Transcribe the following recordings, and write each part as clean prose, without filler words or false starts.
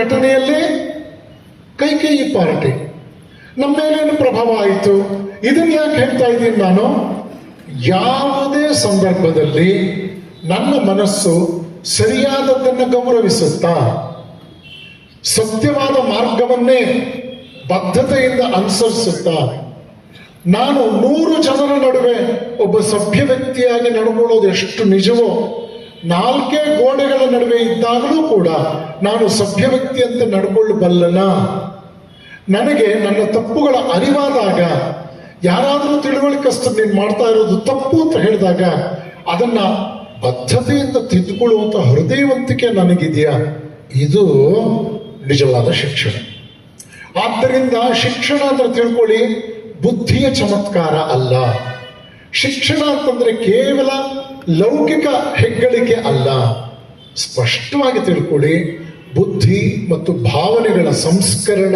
ಘಟನೆಯಲ್ಲಿ ಕೈಕೇಯಿ ಪಾರ್ಟಿ ನಮ್ಮ ಮೇಲೇನು ಪ್ರಭಾವ ಆಯಿತು. ಇದನ್ನ ಯಾಕೆ ಹೇಳ್ತಾ ಇದ್ದೀನಿ ನಾನು? ಯಾವುದೇ ಸಂದರ್ಭದಲ್ಲಿ ನನ್ನ ಮನಸ್ಸು ಸರಿಯಾದದ್ದನ್ನು ಗೌರವಿಸುತ್ತಾ ಸತ್ಯವಾದ ಮಾರ್ಗವನ್ನೇ ಬದ್ಧತೆಯಿಂದ ಅನುಸರಿಸುತ್ತಾ ನಾನು 100 ಜನರ ನಡುವೆ ಒಬ್ಬ ಸಭ್ಯ ವ್ಯಕ್ತಿಯಾಗಿ ನಡ್ಕೊಳ್ಳೋದು ಎಷ್ಟು ನಿಜವೋ, 4 ಗೋಡೆಗಳ ನಡುವೆ ಇದ್ದಾಗಲೂ ಕೂಡ ನಾನು ಸಭ್ಯ ವ್ಯಕ್ತಿ ಅಂತ ನಡ್ಕೊಳ್ಳಬಲ್ಲನ. ನನಗೆ ನನ್ನ ತಪ್ಪುಗಳ ಅರಿವಾದಾಗ, ಯಾರಾದರೂ ತಿಳುವಳಿಕಸ್ತು ನೀನು ಮಾಡ್ತಾ ಇರೋದು ತಪ್ಪು ಅಂತ ಹೇಳಿದಾಗ ಅದನ್ನ ಬದ್ಧತೆಯಿಂದ ತಿದ್ದುಕೊಳ್ಳುವಂತ ಹೃದಯವಂತಿಕೆ ನನಗಿದೆಯಾ? ಇದು ನಿಜವಾದ ಶಿಕ್ಷಣ. ಆದ್ದರಿಂದ ಶಿಕ್ಷಣ ಅಂತ ತಿಳ್ಕೊಳ್ಳಿ, ಬುದ್ಧಿಯ ಚಮತ್ಕಾರ ಅಲ್ಲ. ಶಿಕ್ಷಣ ಅಂತಂದ್ರೆ ಕೇವಲ ಲೌಕಿಕ ಹೆಗ್ಗಳಿಕೆ ಅಲ್ಲ. ಸ್ಪಷ್ಟವಾಗಿ ತಿಳ್ಕೊಳ್ಳಿ, ಬುದ್ಧಿ ಮತ್ತು ಭಾವನೆಗಳ ಸಂಸ್ಕರಣ.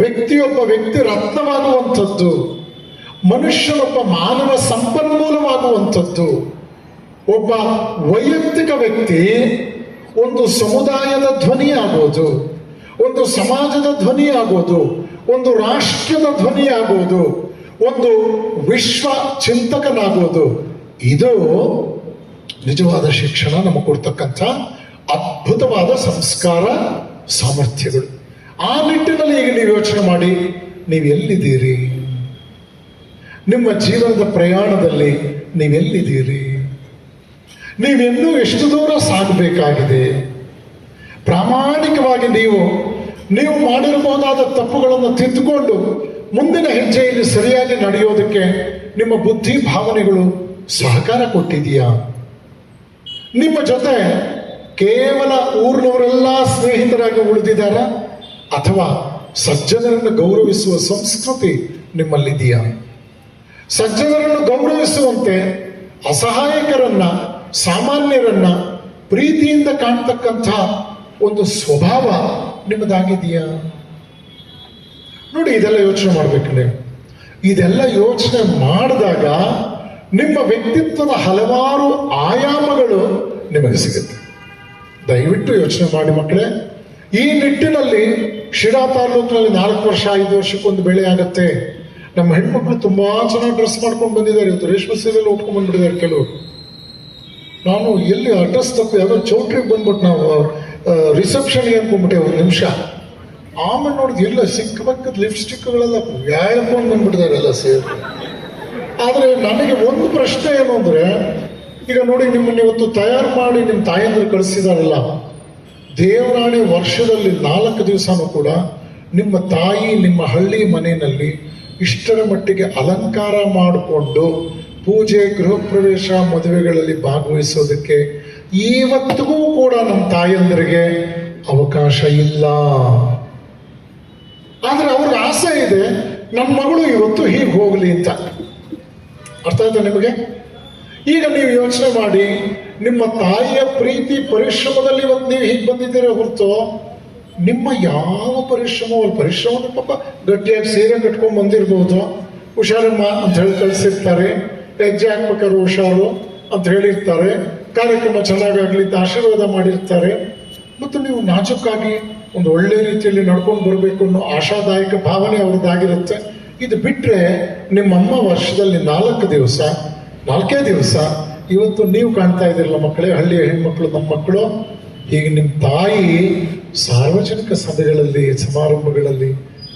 ವ್ಯಕ್ತಿಯೊಬ್ಬ ವ್ಯಕ್ತಿ ರತ್ನವಾಗುವಂಥದ್ದು, ಮನುಷ್ಯನೊಬ್ಬ ಮಾನವ ಸಂಪನ್ಮೂಲವಾಗುವಂಥದ್ದು. ಒಬ್ಬ ವೈಯಕ್ತಿಕ ವ್ಯಕ್ತಿ ಒಂದು ಸಮುದಾಯದ ಧ್ವನಿ ಆಗೋದು, ಒಂದು ಸಮಾಜದ ಧ್ವನಿ ಆಗೋದು, ಒಂದು ರಾಷ್ಟ್ರದ ಧ್ವನಿ ಆಗೋದು, ಒಂದು ವಿಶ್ವ ಚಿಂತಕನಾಗೋದು. ಇದು ನಿಜವಾದ ಶಿಕ್ಷಣ ನಮಗೆ ಕೊಡ್ತಕ್ಕಂಥ ಅದ್ಭುತವಾದ ಸಂಸ್ಕಾರ ಸಾಮರ್ಥ್ಯಗಳು. ಆ ನಿಟ್ಟಿನಲ್ಲಿ ಈಗ ನೀವು ಯೋಚನೆ ಮಾಡಿ, ನೀವು ಎಲ್ಲಿದ್ದೀರಿ? ನಿಮ್ಮ ಜೀವನದ ಪ್ರಯಾಣದಲ್ಲಿ ನೀವೆಲ್ಲಿದ್ದೀರಿ? ನೀವೆಲ್ಲೂ ಎಷ್ಟು ದೂರ ಸಾಗಬೇಕಾಗಿದೆ? ಪ್ರಾಮಾಣಿಕವಾಗಿ ನೀವು ಮಾಡಿರಬಹುದಾದ ತಪ್ಪುಗಳನ್ನು ತಿದ್ದುಕೊಂಡು ಮುಂದಿನ ಹೆಜ್ಜೆಯಲ್ಲಿ ಸರಿಯಾಗಿ ನಡೆಯೋದಕ್ಕೆ ನಿಮ್ಮ ಬುದ್ಧಿ ಭಾವನೆಗಳು ಸಹಕಾರ ಕೊಟ್ಟಿದೆಯಾ? ನಿಮ್ಮ ಜೊತೆ ಕೇವಲ ಊರಿನವರೆಲ್ಲ ಸ್ನೇಹಿತರಾಗಿ ಉಳಿದಿದ್ದಾರ, ಅಥವಾ ಸಜ್ಜನರನ್ನು ಗೌರವಿಸುವ ಸಂಸ್ಕೃತಿ ನಿಮ್ಮಲ್ಲಿದೆಯಾ? ಸಜ್ಜನರನ್ನು ಗೌರವಿಸುವಂತೆ ಅಸಹಾಯಕರನ್ನ, ಸಾಮಾನ್ಯರನ್ನ ಪ್ರೀತಿಯಿಂದ ಕಾಣ್ತಕ್ಕಂಥ ಒಂದು ಸ್ವಭಾವ ನಿಮ್ಮದಾಗಿದೆಯಾ? ನೋಡಿ, ಇದೆಲ್ಲ ಯೋಚನೆ ಮಾಡ್ಬೇಕು ನೀವು. ಇದೆಲ್ಲ ಯೋಚನೆ ಮಾಡಿದಾಗ ನಿಮ್ಮ ವ್ಯಕ್ತಿತ್ವದ ಹಲವಾರು ಆಯಾಮಗಳು ನಿಮಗೆ ಸಿಗುತ್ತೆ. ದಯವಿಟ್ಟು ಯೋಚನೆ ಮಾಡಿ ಮಕ್ಕಳೇ. ಈ ನಿಟ್ಟಿನಲ್ಲಿ ಶಿರಾ ತಾಲೂಕಿನಲ್ಲಿ 4 ವರ್ಷ 5 ವರ್ಷಕ್ಕೊಂದು ಬೆಳೆ ಆಗತ್ತೆ. ನಮ್ಮ ಹೆಣ್ಮಕ್ಳು ತುಂಬಾ ಚೆನ್ನಾಗಿ ಡ್ರೆಸ್ ಮಾಡ್ಕೊಂಡು ಬಂದಿದ್ದಾರೆ. ಇವತ್ತು ರೇಷ್ಮೆ ಸೀರೆಯಲ್ಲಿ ಉಟ್ಕೊಂಡು ಬಂದ್ಬಿಟ್ಟಿದ್ದಾರೆ ಕೆಲವರು. ನಾನು ಎಲ್ಲಿ ಅಡ್ರೆಸ್ ತಪ್ಪು ಯಾವುದೋ ಚೌಟ್ರಿಗೆ ಬಂದ್ಬಿಟ್ಟು ನಾವು ರಿಸೆಪ್ಷನ್ಗೆ ಅನ್ಕೊಂಡ್ಬಿಟ್ಟೆ 1 ನಿಮಿಷ. ಆಮೇಲೆ ನೋಡಿದ್ ಎಲ್ಲ ಸಿಕ್ಕಬೇಕದ ಲಿಪ್ಸ್ಟಿಕ್ಗಳೆಲ್ಲ ವ್ಯಾಯಾಮ ಬಂದ್ಬಿಟ್ಟಿದ್ದಾರೆ ಎಲ್ಲ ಸೇರಿ. ಆದರೆ ನನಗೆ ಒಂದು ಪ್ರಶ್ನೆ ಏನು ಅಂದ್ರೆ, ಈಗ ನೋಡಿ, ನಿಮ್ಮನ್ನು ಇವತ್ತು ತಯಾರು ಮಾಡಿ ನಿಮ್ಮ ತಾಯಂದ್ರು ಕಳಿಸಿದಾರಲ್ಲ, ದೇವರಾಣಿ ವರ್ಷದಲ್ಲಿ 4 ದಿವಸನೂ ಕೂಡ ನಿಮ್ಮ ತಾಯಿ ನಿಮ್ಮ ಹಳ್ಳಿ ಮನೆಯಲ್ಲಿ ಇಷ್ಟರ ಮಟ್ಟಿಗೆ ಅಲಂಕಾರ ಮಾಡಿಕೊಂಡು ಪೂಜೆ, ಗೃಹ ಪ್ರವೇಶ, ಮದುವೆಗಳಲ್ಲಿ ಭಾಗವಹಿಸೋದಕ್ಕೆ ಇವತ್ತಿಗೂ ಕೂಡ ನಮ್ಮ ತಾಯಂದರಿಗೆ ಅವಕಾಶ ಇಲ್ಲ. ಆದ್ರೆ ಅವ್ರಿಗೆ ಆಸೆ ಇದೆ, ನನ್ನ ಮಗಳು ಇವತ್ತು ಹೀಗೆ ಹೋಗ್ಲಿ ಅಂತ. ಅರ್ಥ ಆಯ್ತಾ ನಿಮಗೆ? ಈಗ ನೀವು ಯೋಚನೆ ಮಾಡಿ, ನಿಮ್ಮ ತಾಯಿಯ ಪ್ರೀತಿ ಪರಿಶ್ರಮದಲ್ಲಿ ಇವತ್ತು ನೀವು ಹೀಗೆ ಬಂದಿದ್ದೀರ ಹೊರತು ನಿಮ್ಮ ಯಾವ ಪರಿಶ್ರಮ ಪಾಪ ಗಟ್ಟಿಯಾಗಿ ಸೀರೆ ಕಟ್ಕೊಂಡ್ ಬಂದಿರ್ಬೋದು, ಹುಷಾರಮ್ಮ ಅಂತ ಹೇಳಿ ಕಳಿಸಿರ್ತಾರೆ, ಹೆಜ್ಜೆ ಹಾಕ್ಬೇಕಾದ್ರೆ ಹುಷಾರು ಅಂತ ಹೇಳಿರ್ತಾರೆ, ಕಾರ್ಯಕ್ರಮ ಚೆನ್ನಾಗಾಗ್ಲಿ ಅಂತ ಆಶೀರ್ವಾದ ಮಾಡಿರ್ತಾರೆ. ಮತ್ತು ನೀವು ನಾಜೂಕಾಗಿ ಒಂದು ಒಳ್ಳೆ ರೀತಿಯಲ್ಲಿ ನಡ್ಕೊಂಡು ಬರಬೇಕು ಅನ್ನೋ ಆಶಾದಾಯಕ ಭಾವನೆ ಅವ್ರದ್ದಾಗಿರುತ್ತೆ. ಇದು ಬಿಟ್ರೆ ನಿಮ್ಮಮ್ಮ ವರ್ಷದಲ್ಲಿ 4 ದಿವಸ ಇವತ್ತು ನೀವು ಕಾಣ್ತಾ ಇದ್ದೀರಲ್ಲ ಮಕ್ಕಳೇ, ಹಳ್ಳಿಯ ಹೆಣ್ಮಕ್ಳು, ನಮ್ಮ ಮಕ್ಕಳು, ಹೀಗೆ ನಿಮ್ಮ ತಾಯಿ ಸಾರ್ವಜನಿಕ ಸಭೆಗಳಲ್ಲಿ, ಸಮಾರಂಭಗಳಲ್ಲಿ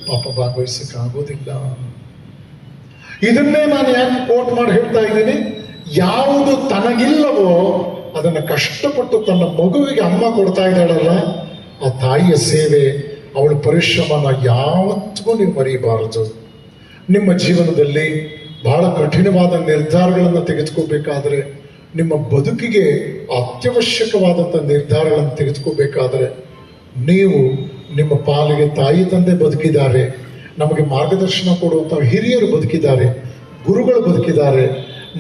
ಪಾಪ ಭಾಗವಹಿಸಕ್ಕಾಗೋದಿಲ್ಲ. ಇದನ್ನೇ ನಾನು ಯಾಕೆ ಕೋಟ್ ಮಾಡಿ ಹೇಳ್ತಾ ಇದ್ದೀನಿ? ಯಾವುದು ತನಗಿಲ್ಲವೋ ಅದನ್ನು ಕಷ್ಟಪಟ್ಟು ತನ್ನ ಮಗುವಿಗೆ ಅಮ್ಮ ಕೊಡ್ತಾ ಇದ್ದಾಳಲ್ಲ, ಆ ತಾಯಿಯ ಸೇವೆ, ಅವಳ ಪರಿಶ್ರಮನ ಯಾವತ್ತಿಗೂ ನೀವು ಮರೆಯಬಾರದು. ನಿಮ್ಮ ಜೀವನದಲ್ಲಿ ಬಹಳ ಕಠಿಣವಾದ ನಿರ್ಧಾರಗಳನ್ನು ತೆಗೆದುಕೋಬೇಕಾದ್ರೆ, ನಿಮ್ಮ ಬದುಕಿಗೆ ಅತ್ಯವಶ್ಯಕವಾದಂಥ ನಿರ್ಧಾರಗಳನ್ನು ತೆಗೆದುಕೋಬೇಕಾದ್ರೆ, ನೀವು ನಿಮ್ಮ ಪಾಲಿಗೆ ತಾಯಿ ತಂದೆ ಬದುಕಿದ್ದಾರೆ, ನಮಗೆ ಮಾರ್ಗದರ್ಶನ ಕೊಡುವಂಥ ಹಿರಿಯರು ಬದುಕಿದ್ದಾರೆ, ಗುರುಗಳು ಬದುಕಿದ್ದಾರೆ,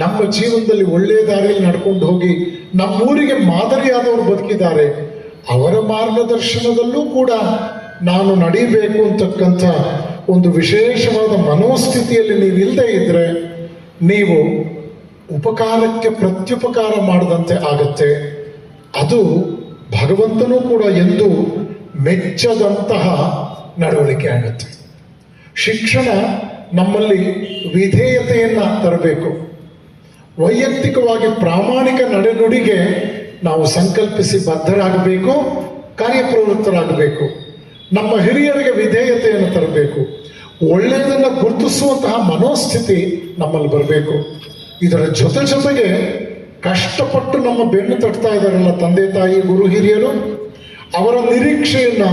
ನಮ್ಮ ಜೀವನದಲ್ಲಿ ಒಳ್ಳೆಯ ದಾರಿಯಲ್ಲಿ ನಡ್ಕೊಂಡು ಹೋಗಿ ನಮ್ಮೂರಿಗೆ ಮಾದರಿಯಾದವರು ಬದುಕಿದ್ದಾರೆ. ಅವರ ಮಾರ್ಗದರ್ಶನದಲ್ಲೂ ಕೂಡ ನಾನು ನಡೀಬೇಕು ಅಂತಕ್ಕಂಥ ಒಂದು ವಿಶೇಷವಾದ ಮನೋಸ್ಥಿತಿಯಲ್ಲಿ ನೀವು ಇಲ್ಲದೆ ಇದ್ರೆ ನೀವು ಉಪಕಾರಕ್ಕೆ ಪ್ರತ್ಯುಪಕಾರ ಮಾಡದಂತೆ ಆಗತ್ತೆ. ಅದು ಭಗವಂತನೂ ಕೂಡ ಎಂದು ಮೆಚ್ಚದಂತಹ ನಡವಳಿಕೆ ಆಗುತ್ತೆ. ಶಿಕ್ಷಣ ನಮ್ಮಲ್ಲಿ ವಿಧೇಯತೆಯನ್ನ ತರಬೇಕು. ವೈಯಕ್ತಿಕವಾಗಿ ಪ್ರಾಮಾಣಿಕ ನಡೆನುಡಿಗೆ ನಾವು ಸಂಕಲ್ಪಿಸಿ ಬದ್ಧರಾಗಬೇಕು, ಕಾರ್ಯಪ್ರವೃತ್ತರಾಗಬೇಕು. ನಮ್ಮ ಹಿರಿಯರಿಗೆ ವಿಧೇಯತೆಯನ್ನು ತರಬೇಕು. ಒಳ್ಳೆಯದನ್ನು ಗುರುತಿಸುವಂತಹ ಮನೋಸ್ಥಿತಿ ನಮ್ಮಲ್ಲಿ ಬರಬೇಕು. ಇದರ ಜೊತೆಗೆ ಕಷ್ಟಪಟ್ಟು ನಮ್ಮ ಬೆನ್ನು ತಟ್ತಾ ಇದ್ದಾರಲ್ಲ ತಂದೆ ತಾಯಿ ಗುರು ಹಿರಿಯರು, ಅವರ ನಿರೀಕ್ಷೆಯನ್ನ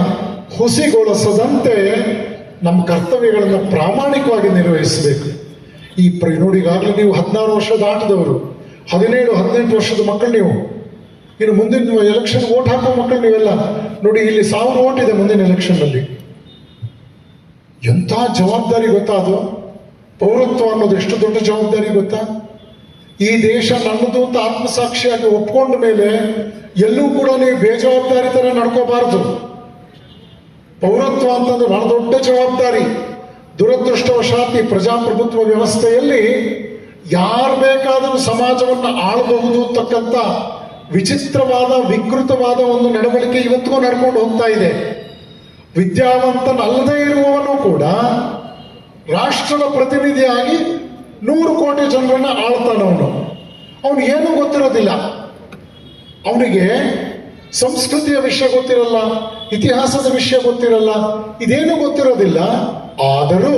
ಹುಸಿಗೊಳಿಸದಂತೆ ನಮ್ಮ ಕರ್ತವ್ಯಗಳನ್ನು ಪ್ರಾಮಾಣಿಕವಾಗಿ ನಿರ್ವಹಿಸಬೇಕು. ನೋಡಿ, ಈಗಾಗಲೇ ನೀವು 16 ವರ್ಷ ದಾಟಿದವರು, 17-18 ವರ್ಷದ ಮಕ್ಕಳು ನೀವು. ಇನ್ನು ಮುಂದಿನ ಎಲೆಕ್ಷನ್ ವೋಟ್ ಹಾಕೋ ಮಕ್ಕಳು ನೀವೆಲ್ಲ ನೋಡಿ. ಇಲ್ಲಿ 1000 ವೋಟ್ ಇದೆ ಮುಂದಿನ ಎಲೆಕ್ಷನ್ನಲ್ಲಿ. ಎಂಥ ಜವಾಬ್ದಾರಿ ಗೊತ್ತಾ ಅದು? ಪೌರತ್ವ ಅನ್ನೋದು ಎಷ್ಟು ದೊಡ್ಡ ಜವಾಬ್ದಾರಿ ಗೊತ್ತಾ? ಈ ದೇಶ ನನ್ನದು ಅಂತ ಆತ್ಮಸಾಕ್ಷಿಯಾಗಿ ಒಪ್ಕೊಂಡ ಮೇಲೆ ಎಲ್ಲೂ ಕೂಡ ನೀವು ಬೇಜವಾಬ್ದಾರಿ ತರ ನಡ್ಕೋಬಾರದು. ಪೌರತ್ವ ಅಂತಂದ್ರೆ ಬಹಳ ದೊಡ್ಡ ಜವಾಬ್ದಾರಿ. ದುರದೃಷ್ಟವಶಾತ್ ಈ ಪ್ರಜಾಪ್ರಭುತ್ವ ವ್ಯವಸ್ಥೆಯಲ್ಲಿ ಯಾರು ಬೇಕಾದರೂ ಸಮಾಜವನ್ನು ಆಳಬಹುದು ಅಂತಕ್ಕಂಥ ವಿಚಿತ್ರವಾದ ವಿಕೃತವಾದ ಒಂದು ನಡವಳಿಕೆ ಇವತ್ತಿಗೂ ನಡ್ಕೊಂಡು ಹೋಗ್ತಾ ಇದೆ. ವಿದ್ಯಾವಂತನಲ್ಲದೇ ಇರುವವನು ಕೂಡ ರಾಷ್ಟ್ರದ ಪ್ರತಿನಿಧಿಯಾಗಿ 100 ಕೋಟಿ ಜನರನ್ನ ಆಳ್ತಾನವನು. ಅವನು ಏನೂ ಗೊತ್ತಿರೋದಿಲ್ಲ. ಅವನಿಗೆ ಸಂಸ್ಕೃತಿಯ ವಿಷಯ ಗೊತ್ತಿರಲ್ಲ, ಇತಿಹಾಸದ ವಿಷಯ ಗೊತ್ತಿರಲ್ಲ, ಇದೇನೂ ಗೊತ್ತಿರೋದಿಲ್ಲ. ಆದರೂ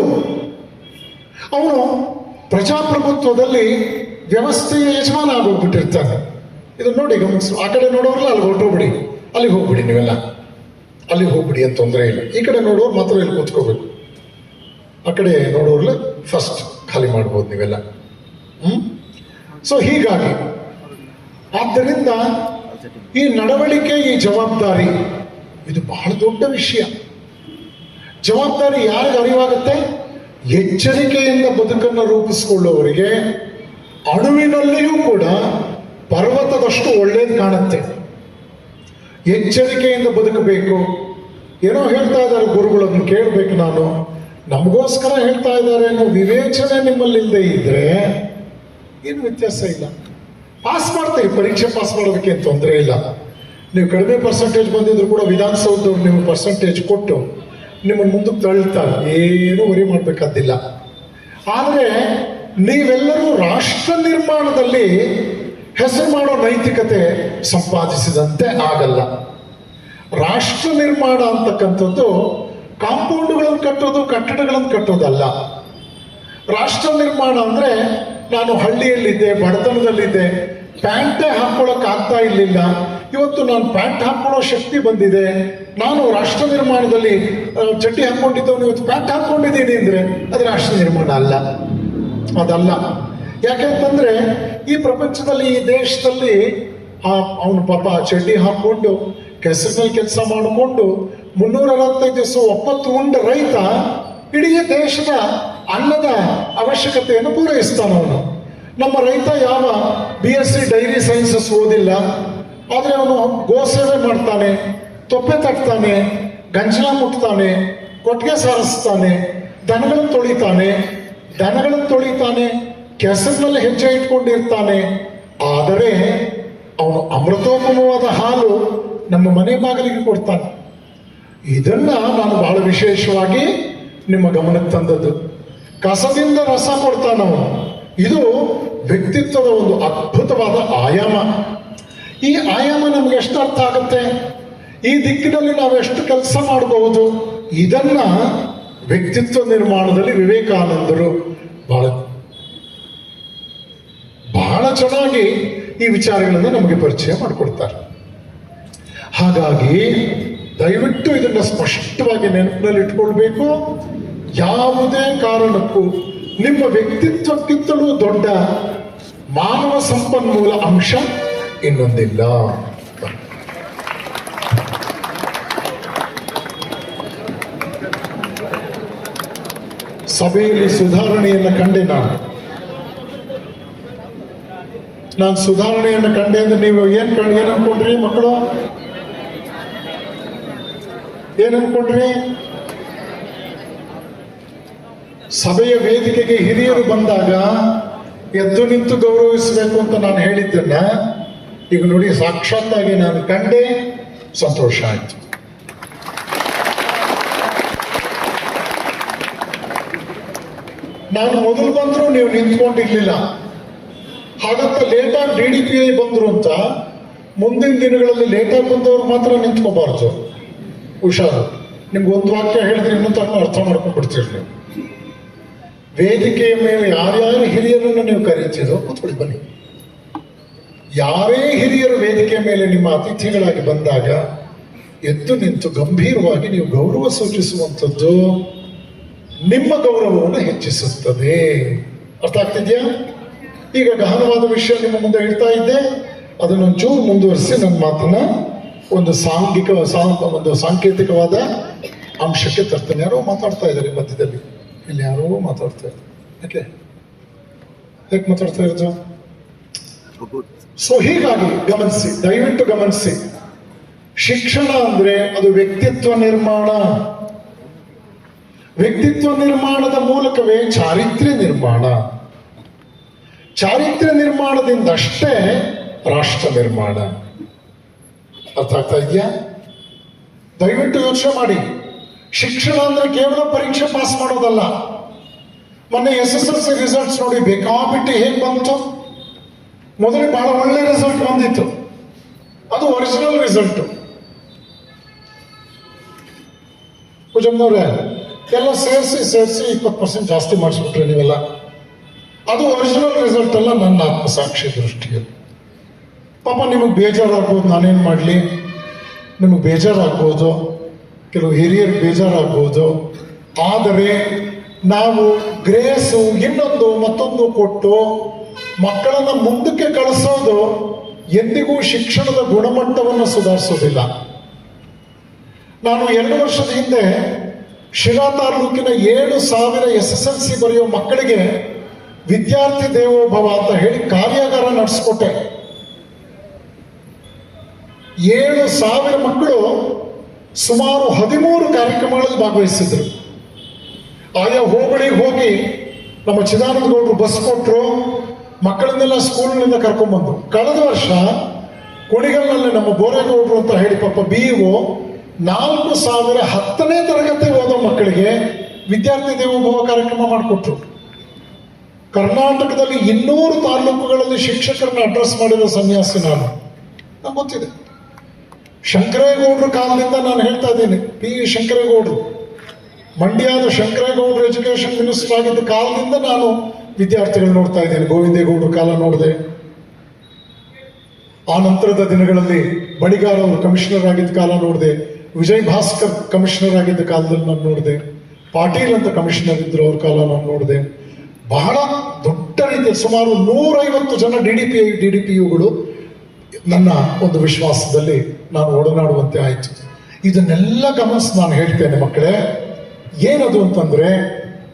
ಅವನು ಪ್ರಜಾಪ್ರಭುತ್ವದಲ್ಲಿ ವ್ಯವಸ್ಥೆಯ ಯಜಮಾನ ಆಗೋಗ್ಬಿಟ್ಟಿರ್ತಾನೆ. ಇದನ್ನ ನೋಡಿ, ಗಮನಿಸು. ಆ ಕಡೆ ನೋಡೋರಲ್ಲ ಅಲ್ಲಿ ಹೊರಟೋಗ್ಬಿಡಿ, ಅಲ್ಲಿಗೆ ಹೋಗ್ಬಿಡಿ, ನೀವೆಲ್ಲ ಅಲ್ಲಿಗೆ ಹೋಗ್ಬಿಡಿ ಅಂತ ತೊಂದರೆ ಇಲ್ಲ. ಈ ಕಡೆ ನೋಡೋರು ಮಾತ್ರ ಇಲ್ಲಿ ಕೂತ್ಕೋಬೇಕು. ಆ ಕಡೆ ನೋಡೋರ್ಲ ಫಸ್ಟ್ ಖಾಲಿ ಮಾಡ್ಬೋದು ನೀವೆಲ್ಲ. ಸೊ ಹೀಗಾಗಿ ಆದ್ದರಿಂದ ಈ ನಡವಳಿಕೆ, ಈ ಜವಾಬ್ದಾರಿ ಇದು ಬಹಳ ದೊಡ್ಡ ವಿಷಯ. ಜವಾಬ್ದಾರಿ ಯಾರಿಗೆ ಅರಿವಾಗುತ್ತೆ? ಎಚ್ಚರಿಕೆಯಿಂದ ಬದುಕನ್ನು ರೂಪಿಸಿಕೊಳ್ಳುವವರಿಗೆ ಅಣುವಿನಲ್ಲಿಯೂ ಕೂಡ ಪರ್ವತದಷ್ಟು ಒಳ್ಳೇದು ಕಾಣುತ್ತೆ. ಎಚ್ಚರಿಕೆಯಿಂದ ಬದುಕಬೇಕು. ಏನೋ ಹೇಳ್ತಾ ಇದ್ದಾರೆ ಗುರುಗಳನ್ನು ಕೇಳಬೇಕು ನಾನು, ನಮಗೋಸ್ಕರ ಹೇಳ್ತಾ ಇದ್ದಾರೆ ಅನ್ನೋ ವಿವೇಚನೆ ನಿಮ್ಮಲ್ಲಿ ಇಲ್ಲದೆ ಇದ್ರೆ ಏನು ವ್ಯತ್ಯಾಸ ಇಲ್ಲ. ಪಾಸ್ ಮಾಡ್ತೀವಿ, ಪರೀಕ್ಷೆ ಪಾಸ್ ಮಾಡೋದಕ್ಕೆ ಏನು ತೊಂದರೆ ಇಲ್ಲ. ನೀವು ಕಡಿಮೆ ಪರ್ಸೆಂಟೇಜ್ ಬಂದಿದ್ರು ಕೂಡ ವಿಧಾನಸೌಧದವ್ರು ನೀವು ಪರ್ಸೆಂಟೇಜ್ ಕೊಟ್ಟು ನಿಮ್ಮನ್ನು ಮುಂದಕ್ಕೆ ತಳ್ತಾರೆ, ಏನೂ ವರಿ ಮಾಡಬೇಕಾದಿಲ್ಲ. ಆದರೆ ನೀವೆಲ್ಲರೂ ರಾಷ್ಟ್ರ ನಿರ್ಮಾಣದಲ್ಲಿ ಹೆಸರು ಮಾಡೋ ನೈತಿಕತೆ ಸಂಪಾದಿಸಿದಂತೆ ಆಗಲ್ಲ. ರಾಷ್ಟ್ರ ನಿರ್ಮಾಣ ಅಂತಕ್ಕಂಥದ್ದು ಕಾಂಪೌಂಡ್ಗಳನ್ನು ಕಟ್ಟೋದು, ಕಟ್ಟಡಗಳನ್ನು ಕಟ್ಟೋದಲ್ಲ. ರಾಷ್ಟ್ರ ನಿರ್ಮಾಣ ಅಂದ್ರೆ ನಾನು ಹಳ್ಳಿಯಲ್ಲಿದ್ದೆ, ಬಡತನದಲ್ಲಿದ್ದೆ, ಪ್ಯಾಂಟೇ ಹಾಕೊಳ್ಳೋಕೆ ಆಗ್ತಾ ಇರಲಿಲ್ಲ, ಇವತ್ತು ನಾನು ಪ್ಯಾಂಟ್ ಹಾಕೊಳ್ಳೋ ಶಕ್ತಿ ಬಂದಿದೆ, ನಾನು ರಾಷ್ಟ್ರ ನಿರ್ಮಾಣದಲ್ಲಿ ಚಡ್ಡಿ ಹಾಕೊಂಡಿದ್ದವನು ಇವತ್ತು ಪ್ಯಾಂಟ್ ಹಾಕೊಂಡಿದ್ದೀನಿ ಅಂದ್ರೆ ಅದು ರಾಷ್ಟ್ರ ನಿರ್ಮಾಣ ಅಲ್ಲ, ಅದಲ್ಲ. ಯಾಕೆಂತಂದ್ರೆ ಈ ಪ್ರಪಂಚದಲ್ಲಿ, ಈ ದೇಶದಲ್ಲಿ ಅವನು ಪಾಪ ಚಡ್ಡಿ ಹಾಕೊಂಡು ಕೆಸರಿನಲ್ಲಿ ಕೆಲಸ ಮಾಡಿಕೊಂಡು 365 ದಿವಸ ಒಪ್ಪತ್ತು ಉಂಡ ರೈತ ಇಡೀ ದೇಶದ ಅನ್ನದ ಅವಶ್ಯಕತೆಯನ್ನು ಪೂರೈಸ್ತಾನವನು. ನಮ್ಮ ರೈತ ಯಾವ BSc ಡೈರಿ ಸೈನ್ಸಸ್ ಓದಿಲ್ಲ, ಆದರೆ ಅವನು ಗೋಸೇವೆ ಮಾಡ್ತಾನೆ, ತೊಪ್ಪೆ ತಟ್ತಾನೆ, ಗಂಜಲ ಮುಟ್ತಾನೆ, ಕೊಟ್ಟಿಗೆ ಸಾರಿಸ್ತಾನೆ, ದನಗಳನ್ನು ತೊಳಿತಾನೆ, ಕೆಸರಿನಲ್ಲಿ ಹೆಜ್ಜೆ ಇಟ್ಕೊಂಡಿರ್ತಾನೆ. ಆದರೆ ಅವನು ಅಮೃತೋಪಮವಾದ ಹಾಲು ನಮ್ಮ ಮನೆ ಬಾಗಿಲಿಗೆ ಕೊಡ್ತಾನೆ. ಇದನ್ನ ನಾನು ಬಹಳ ವಿಶೇಷವಾಗಿ ನಿಮ್ಮ ಗಮನಕ್ಕೆ ತಂದದ್ದು. ಕಸದಿಂದ ರಸ ಕೊಡ್ತಾನವನು. ಇದು ವ್ಯಕ್ತಿತ್ವದ ಒಂದು ಅದ್ಭುತವಾದ ಆಯಾಮ. ಈ ಆಯಾಮ ನಮ್ಗೆ ಎಷ್ಟು ಅರ್ಥ ಆಗುತ್ತೆ, ಈ ದಿಕ್ಕಿನಲ್ಲಿ ನಾವು ಎಷ್ಟು ಕೆಲಸ ಮಾಡಬಹುದು, ಇದನ್ನ ವ್ಯಕ್ತಿತ್ವ ನಿರ್ಮಾಣದಲ್ಲಿ ವಿವೇಕಾನಂದರು ಬಹಳ ಚೆನ್ನಾಗಿ ಈ ವಿಚಾರಗಳನ್ನು ನಮಗೆ ಪರಿಚಯ ಮಾಡಿಕೊಡ್ತಾರೆ. ಹಾಗಾಗಿ ದಯವಿಟ್ಟು ಇದನ್ನ ಸ್ಪಷ್ಟವಾಗಿ ನೆನಪಿನಲ್ಲಿ ಇಟ್ಕೊಳ್ಬೇಕು. ಯಾವುದೇ ಕಾರಣಕ್ಕೂ ನಿಮ್ಮ ವ್ಯಕ್ತಿತ್ವಕ್ಕಿಂತಲೂ ದೊಡ್ಡ ಮಾನವ ಸಂಪನ್ಮೂಲ ಅಂಶ ಇನ್ನೊಂದಿಲ್ಲ. ಸಭೆಯಲ್ಲಿ ಸುಧಾರಣೆಯನ್ನು ಕಂಡೆ ನಾನು ಸುಧಾರಣೆಯನ್ನು ಕಂಡೆ ಅಂದ್ರೆ ನೀವು ಏನ್ ಅನ್ಕೊಂಡ್ರಿ ಮಕ್ಕಳು? ಏನ್ ಅನ್ಕೊಂಡ್ರಿ? ಸಭೆಯ ವೇದಿಕೆಗೆ ಹಿರಿಯರು ಬಂದಾಗ ಎದ್ದು ನಿಂತು ಗೌರವಿಸಬೇಕು ಅಂತ ನಾನು ಹೇಳಿದ್ದನ್ನ ಈಗ ನೋಡಿ ಸಾಕ್ಷಾತ್ತಾಗಿ ನಾನು ಕಂಡೆ, ಸಂತೋಷ ಆಯ್ತು. ನಾನು ಮೊದಲು ಬಂದ್ರು ನೀವು ನಿಂತ್ಕೊಂಡಿರ್ಲಿಲ್ಲ, ಹಾಗಂತ ಲೇಟಾಗಿ DDPI ಬಂದ್ರು ಅಂತ ಮುಂದಿನ ದಿನಗಳಲ್ಲಿ ಲೇಟಾಗಿ ಬಂದವರು ಮಾತ್ರ ನಿಂತ್ಕೋಬಾರ್ದು. ಹುಷಾರು. ನಿಮ್ಗೆ ಒಂದು ವಾಕ್ಯ ಹೇಳಿದ್ರೆ ಇನ್ನೊಂದು ಅರ್ಥ ಮಾಡ್ಕೊಂಡ್ಬಿಡ್ತೀರಿ ನೀವು. ವೇದಿಕೆಯ ಮೇಲೆ ಯಾರ್ಯಾರು ಹಿರಿಯರನ್ನು ನೀವು ಕರೀತೀರೋ ಕೂತ್ಕೊಳ್ಳಿ, ಬನ್ನಿ. ಯಾರೇ ಹಿರಿಯರು ವೇದಿಕೆಯ ಮೇಲೆ ನಿಮ್ಮ ಅತಿಥಿಗಳಾಗಿ ಬಂದಾಗ ಎದ್ದು ನಿಂತು ಗಂಭೀರವಾಗಿ ನೀವು ಗೌರವ ಸೂಚಿಸುವಂಥದ್ದು ನಿಮ್ಮ ಗೌರವವನ್ನು ಹೆಚ್ಚಿಸುತ್ತದೆ. ಅರ್ಥ ಆಗ್ತಿದ್ಯಾ? ಈಗ ಗಹನವಾದ ವಿಷಯ ನಿಮ್ಮ ಮುಂದೆ ಹೇಳ್ತಾ ಇದ್ದೆ, ಅದನ್ನೊಂಚೂರು ಮುಂದುವರಿಸಿ ನನ್ನ ಮಾತನ್ನ ಒಂದು ಒಂದು ಸಾಂಕೇತಿಕವಾದ ಅಂಶಕ್ಕೆ ತರ್ತೇನೆ. ಯಾರೋ ಮಾತಾಡ್ತಾ ಇದ್ದಾರೆ ಮಧ್ಯದಲ್ಲಿ, ಇಲ್ಲಿ ಯಾರೋ ಮಾತಾಡ್ತಾ ಇದ್ದಾರೆ. ಹೇಗೆ ಮಾತಾಡ್ತಾ ಇರೋದು? ಸೊ ಹೀಗಾಗಿ ಗಮನಿಸಿ, ದಯವಿಟ್ಟು ಗಮನಿಸಿ. ಶಿಕ್ಷಣ ಅಂದ್ರೆ ಅದು ವ್ಯಕ್ತಿತ್ವ ನಿರ್ಮಾಣ. ವ್ಯಕ್ತಿತ್ವ ನಿರ್ಮಾಣದ ಮೂಲಕವೇ ಚಾರಿತ್ರ್ಯ ನಿರ್ಮಾಣ. ಚಾರಿತ್ರ್ಯ ನಿರ್ಮಾಣದಿಂದ ಅಷ್ಟೇ ರಾಷ್ಟ್ರ ನಿರ್ಮಾಣ. ಅರ್ಥ ಆಗ್ತಾ ಇದೆಯಾ? ದಯವಿಟ್ಟು ಯೋಚನೆ ಮಾಡಿ. ಶಿಕ್ಷಣ ಅಂದ್ರೆ ಕೇವಲ ಪರೀಕ್ಷೆ ಪಾಸ್ ಮಾಡೋದಲ್ಲ. ಮೊನ್ನೆ SSLC ರಿಸಲ್ಟ್ಸ್ ನೋಡಿ, ಬೇಕಾಬಿಟ್ಟು ಹೇಗೆ ಬಂತು. ಮೊದಲು ಬಹಳ ಒಳ್ಳೆ ರಿಸಲ್ಟ್ ಬಂದಿತ್ತು, ಅದು ಒರಿಜಿನಲ್ ರಿಸಲ್ಟ್. ಪೂಜಮ್ನವ್ರೆ ಎಲ್ಲ ಸೇರಿಸಿ 20% ಜಾಸ್ತಿ ಮಾಡಿಸ್ಬಿಟ್ರೆ ನೀವೆಲ್ಲ. ಅದು ಒರಿಜಿನಲ್ ರಿಸಲ್ಟ್ ಅಲ್ಲ, ನನ್ನ ಆತ್ಮಸಾಕ್ಷಿ ದೃಷ್ಟಿಯಲ್ಲಿ. ಪಾಪ ನಿಮಗೆ ಬೇಜಾರಾಗ್ಬೋದು, ನಾನೇನು ಮಾಡಲಿ, ನಿಮಗೆ ಬೇಜಾರಾಗ್ಬೋದು, ಕೆಲವು ಹಿರಿಯರಿಗೆ ಬೇಜಾರಾಗ್ಬೋದು. ಆದರೆ ನಾವು ಗ್ರೇಸು ಇನ್ನೊಂದು ಮತ್ತೊಂದು ಕೊಟ್ಟು ಮಕ್ಕಳನ್ನ ಮುಂದಕ್ಕೆ ಕಳಿಸೋದು ಎಂದಿಗೂ ಶಿಕ್ಷಣದ ಗುಣಮಟ್ಟವನ್ನು ಸುಧಾರಿಸೋದಿಲ್ಲ. ನಾನು 2 ವರ್ಷದ ಹಿಂದೆ ಶಿರಾ ತಾಲೂಕಿನ 7,000 SSLC ಬರೆಯೋ ಮಕ್ಕಳಿಗೆ ವಿದ್ಯಾರ್ಥಿ ದೇವೋಭವ ಅಂತ ಹೇಳಿ ಕಾರ್ಯಾಗಾರ ನಡೆಸ್ಕೊಟ್ಟೆ. 7,000 ಮಕ್ಕಳು ಸುಮಾರು 13 ಕಾರ್ಯಕ್ರಮಗಳಲ್ಲಿ ಭಾಗವಹಿಸಿದ್ರು. ಆಯಾ ಹೋಬಳಿಗೆ ಹೋಗಿ ನಮ್ಮ ಚಿದಾನಂದ ಗೌಡರು ಬಸ್ ಕೊಟ್ಟರು, ಮಕ್ಕಳನ್ನೆಲ್ಲ ಸ್ಕೂಲ್ನಿಂದ ಕರ್ಕೊಂಡ್ಬಂದು. ಕಳೆದ ವರ್ಷ ಕುಣಿಗಲ್ನಲ್ಲಿ ನಮ್ಮ ಬೋರೇಗೌಡರು ಅಂತ ಹೇಳಿ ಪಾಪ BO 4,000 10ನೇ ತರಗತಿ ಓದೋ ಮಕ್ಕಳಿಗೆ ವಿದ್ಯಾರ್ಥಿ ದೇವೋಭವ ಕಾರ್ಯಕ್ರಮ ಮಾಡಿಕೊಟ್ರು. ಕರ್ನಾಟಕದಲ್ಲಿ 200 ತಾಲೂಕುಗಳಲ್ಲಿ ಶಿಕ್ಷಕರನ್ನ ಅಡ್ರೆಸ್ ಮಾಡಿರೋ ಸನ್ಯಾಸಿ ನಾನು. ನಂಗೆ ಗೊತ್ತಿದೆ. ಶಂಕರೇಗೌಡರ ಕಾಲದಿಂದ ನಾನು ಹೇಳ್ತಾ ಇದ್ದೀನಿ, P. ಶಂಕರೇಗೌಡರು ಮಂಡ್ಯದ ಶಂಕರೇಗೌಡರು ಎಜುಕೇಶನ್ ಮಿನಿಸ್ಟರ್ ಆಗಿದ್ದ ಕಾಲದಿಂದ ನಾನು ವಿದ್ಯಾರ್ಥಿಗಳು ನೋಡ್ತಾ ಇದ್ದೇನೆ. ಗೋವಿಂದೇಗೌಡರ ಕಾಲ ನೋಡಿದೆ. ಆ ನಂತರದ ದಿನಗಳಲ್ಲಿ ಬಳಿಗಾರ ಅವರು ಕಮಿಷನರ್ ಆಗಿದ್ದ ಕಾಲ ನೋಡಿದೆ. ವಿಜಯ್ ಭಾಸ್ಕರ್ ಕಮಿಷನರ್ ಆಗಿದ್ದ ಕಾಲದಲ್ಲಿ ನಾನು ನೋಡಿದೆ. ಪಾಟೀಲ್ ಅಂತ ಕಮಿಷನರ್ ಇದ್ರು, ಅವ್ರ ಕಾಲ ನಾನು ನೋಡಿದೆ. ಬಹಳ ದೊಡ್ಡ ರೀತಿಯ ಸುಮಾರು 150 ಜನ DDPUಗಳು ನನ್ನ ಒಂದು ವಿಶ್ವಾಸದಲ್ಲಿ ನಾನು ಒಡನಾಡುವಂತೆ ಆಯಿತು. ಇದನ್ನೆಲ್ಲ ಗಮನಿಸಿ ನಾನು ಹೇಳ್ತೇನೆ ಮಕ್ಕಳೇ, ಏನದು ಅಂತಂದ್ರೆ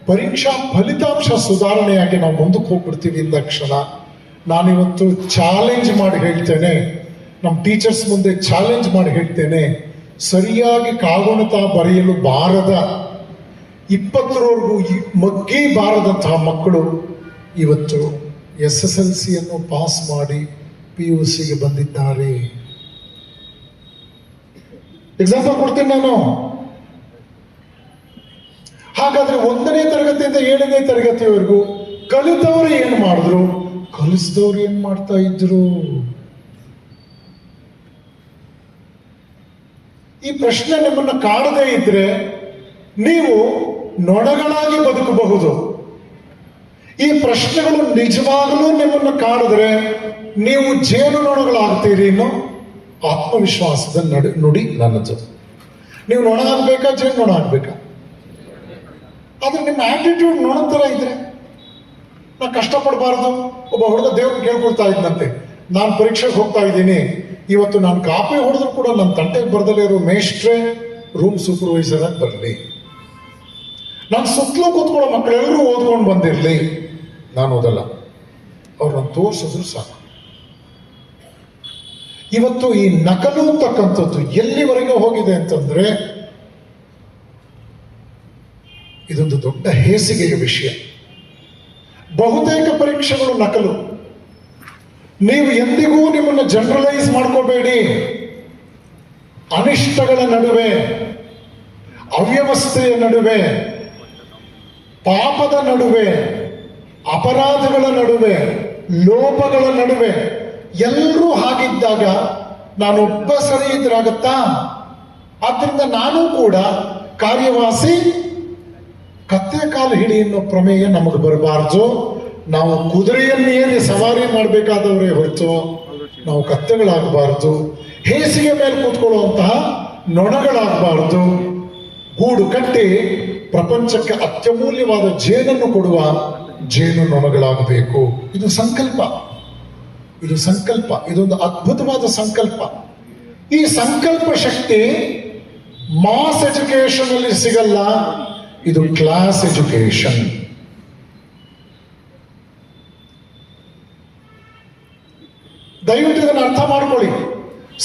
ಪರೀಕ್ಷಾ ಫಲಿತಾಂಶ ಸುಧಾರಣೆಯಾಗಿ ನಾವು ಮುಂದಕ್ಕೆ ಹೋಗ್ಬಿಡ್ತೀವಿ ಇಂದಕ್ಷಣ. ನಾನಿವತ್ತು ಚಾಲೆಂಜ್ ಮಾಡಿ ಹೇಳ್ತೇನೆ, ನಮ್ಮ ಟೀಚರ್ಸ್ ಮುಂದೆ ಚಾಲೆಂಜ್ ಮಾಡಿ ಹೇಳ್ತೇನೆ, ಸರಿಯಾಗಿ ಕಾಗುಣಿತ ಬರೆಯಲು ಬಾರದ 20ರವರೆಗೂ ಮಗ್ಗಿ ಬಾರದಂತಹ ಮಕ್ಕಳು ಇವತ್ತು SSLCಯನ್ನು ಪಾಸ್ ಮಾಡಿ PUCಗೆ ಬಂದಿದ್ದಾರೆ. ಎಕ್ಸಾಂಪಲ್ ಕೊಡ್ತೀನಿ ನಾನು. ಹಾಗಾದ್ರೆ 1ನೇ ತರಗತಿಯಿಂದ 7ನೇ ತರಗತಿವರೆಗೂ ಕಲಿತವರು ಏನ್ ಮಾಡಿದ್ರು, ಕಲಿಸಿದವ್ರು ಏನ್ ಮಾಡ್ತಾ ಇದ್ರು? ಈ ಪ್ರಶ್ನೆ ನಿಮ್ಮನ್ನ ಕಾಡದೇ ಇದ್ರೆ ನೀವು ನೊಣಗಳಾಗಿ ಬದುಕಬಹುದು. ಈ ಪ್ರಶ್ನೆಗಳು ನಿಜವಾಗಲೂ ನಿಮ್ಮನ್ನು ಕಾಡಿದ್ರೆ ನೀವು ಜೇನು ನೊಣಗಳಾಗ್ತೀರಿ. ಇನ್ನು ಆತ್ಮವಿಶ್ವಾಸದ ನುಡಿ ನನ್ನದು. ನೀವು ನೊಣ ಆಗ್ಬೇಕಾ, ಜೇನು ನೊಣ ಆಗ್ಬೇಕಾ? ಆದ್ರೆ ನಿಮ್ಮ ಆಟಿಟ್ಯೂಡ್ ನೊಣ ತರ ಇದ್ರೆ ನಾ ಕಷ್ಟಪಡಬಾರ್ದು. ಒಬ್ಬ ಹುಡುಗ ದೇವ್ರನ್ನ ಕೇಳ್ಕೊಳ್ತಾ ಇದ್ದಂತೆ, ನಾನು ಪರೀಕ್ಷೆಗೆ ಹೋಗ್ತಾ ಇದ್ದೀನಿ, ಇವತ್ತು ನಾನು ಕಾಪಿ ಹೊಡೆದ್ರು ಕೂಡ ನನ್ನ ತಂಟೆಗೆ ಬರ್ದಲೇ ಇರೋ ಮೇಷ್ಟ್ರೆ ರೂಮ್ ಸೂಪರ್ವೈಸರ್ ಆಗಿ ಬರಲಿ, ನಾನು ಸುತ್ತಲೂ ಕೂತ್ಕೊಳ್ಳೋ ಮಕ್ಕಳೆಲ್ಲರೂ ಓದ್ಕೊಂಡು ಬಂದಿರಲಿ, ನಾನು ಓದಲ್ಲ, ಅವ್ರನ್ನ ತೋರಿಸಿದ್ರು ಸಾಕು. ಇವತ್ತು ಈ ನಕಲು ಅಂತಕ್ಕಂಥದ್ದು ಎಲ್ಲಿವರೆಗೆ ಹೋಗಿದೆ ಅಂತಂದ್ರೆ ಇದೊಂದು ದೊಡ್ಡ ಹೇಸಿಗೆಯ ವಿಷಯ. ಬಹುತೇಕ ಪರೀಕ್ಷೆಗಳು ನಕಲು. ನೀವು ಎಂದಿಗೂ ನಿಮ್ಮನ್ನು ಜನರಲೈಸ್ ಮಾಡ್ಕೋಬೇಡಿ. ಅನಿಷ್ಟಗಳ ನಡುವೆ, ಅವ್ಯವಸ್ಥೆಯ ನಡುವೆ ಪಾಪದ ನಡುವೆ, ಅಪರಾಧಗಳ ನಡುವೆ, ಲೋಪಗಳ ನಡುವೆ ಎಲ್ಲರೂ ಹಾಗಿದ್ದಾಗ ನಾನೊಬ್ಬ ಸರಿ ಇದ್ರಾಗತ್ತಾ? ಆದ್ರಿಂದ ನಾನು ಕೂಡ ಕಾರ್ಯವಾಸಿ, ಕತ್ತೆ ಕಾಲು ಹಿಡಿ ಎನ್ನುವ ಪ್ರಮೇಯ ನಮಗೆ ಬರಬಾರ್ದು. ನಾವು ಕುದುರೆಯನ್ನೇರಿ ಸವಾರಿ ಮಾಡಬೇಕಾದವರೇ ಹೊರತು ನಾವು ಕತ್ತೆಗಳಾಗಬಾರ್ದು. ಹೇಸಿಗೆ ಮೇಲೆ ಕೂತ್ಕೊಳ್ಳುವಂತಹ ನೊಣಗಳಾಗಬಾರ್ದು. ಗೂಡು ಕಟ್ಟಿ ಪ್ರಪಂಚಕ್ಕೆ ಅತ್ಯಮೂಲ್ಯವಾದ ಜೇನನ್ನು ಕೊಡುವ ಜೇನು ನೊಣಗಳಾಗಬೇಕು. ಇದು ಸಂಕಲ್ಪ, ಇದು ಸಂಕಲ್ಪ, ಇದೊಂದು ಅದ್ಭುತವಾದ ಸಂಕಲ್ಪ. ಈ ಸಂಕಲ್ಪ ಶಕ್ತಿ ಮಾಸ್ ಎಜುಕೇಶನ್ ಅಲ್ಲಿ ಸಿಗಲ್ಲ, ಇದು ಕ್ಲಾಸ್ ಎಜುಕೇಶನ್. ದಯವಿಟ್ಟು ಇದನ್ನು ಅರ್ಥ ಮಾಡ್ಕೊಳ್ಳಿ.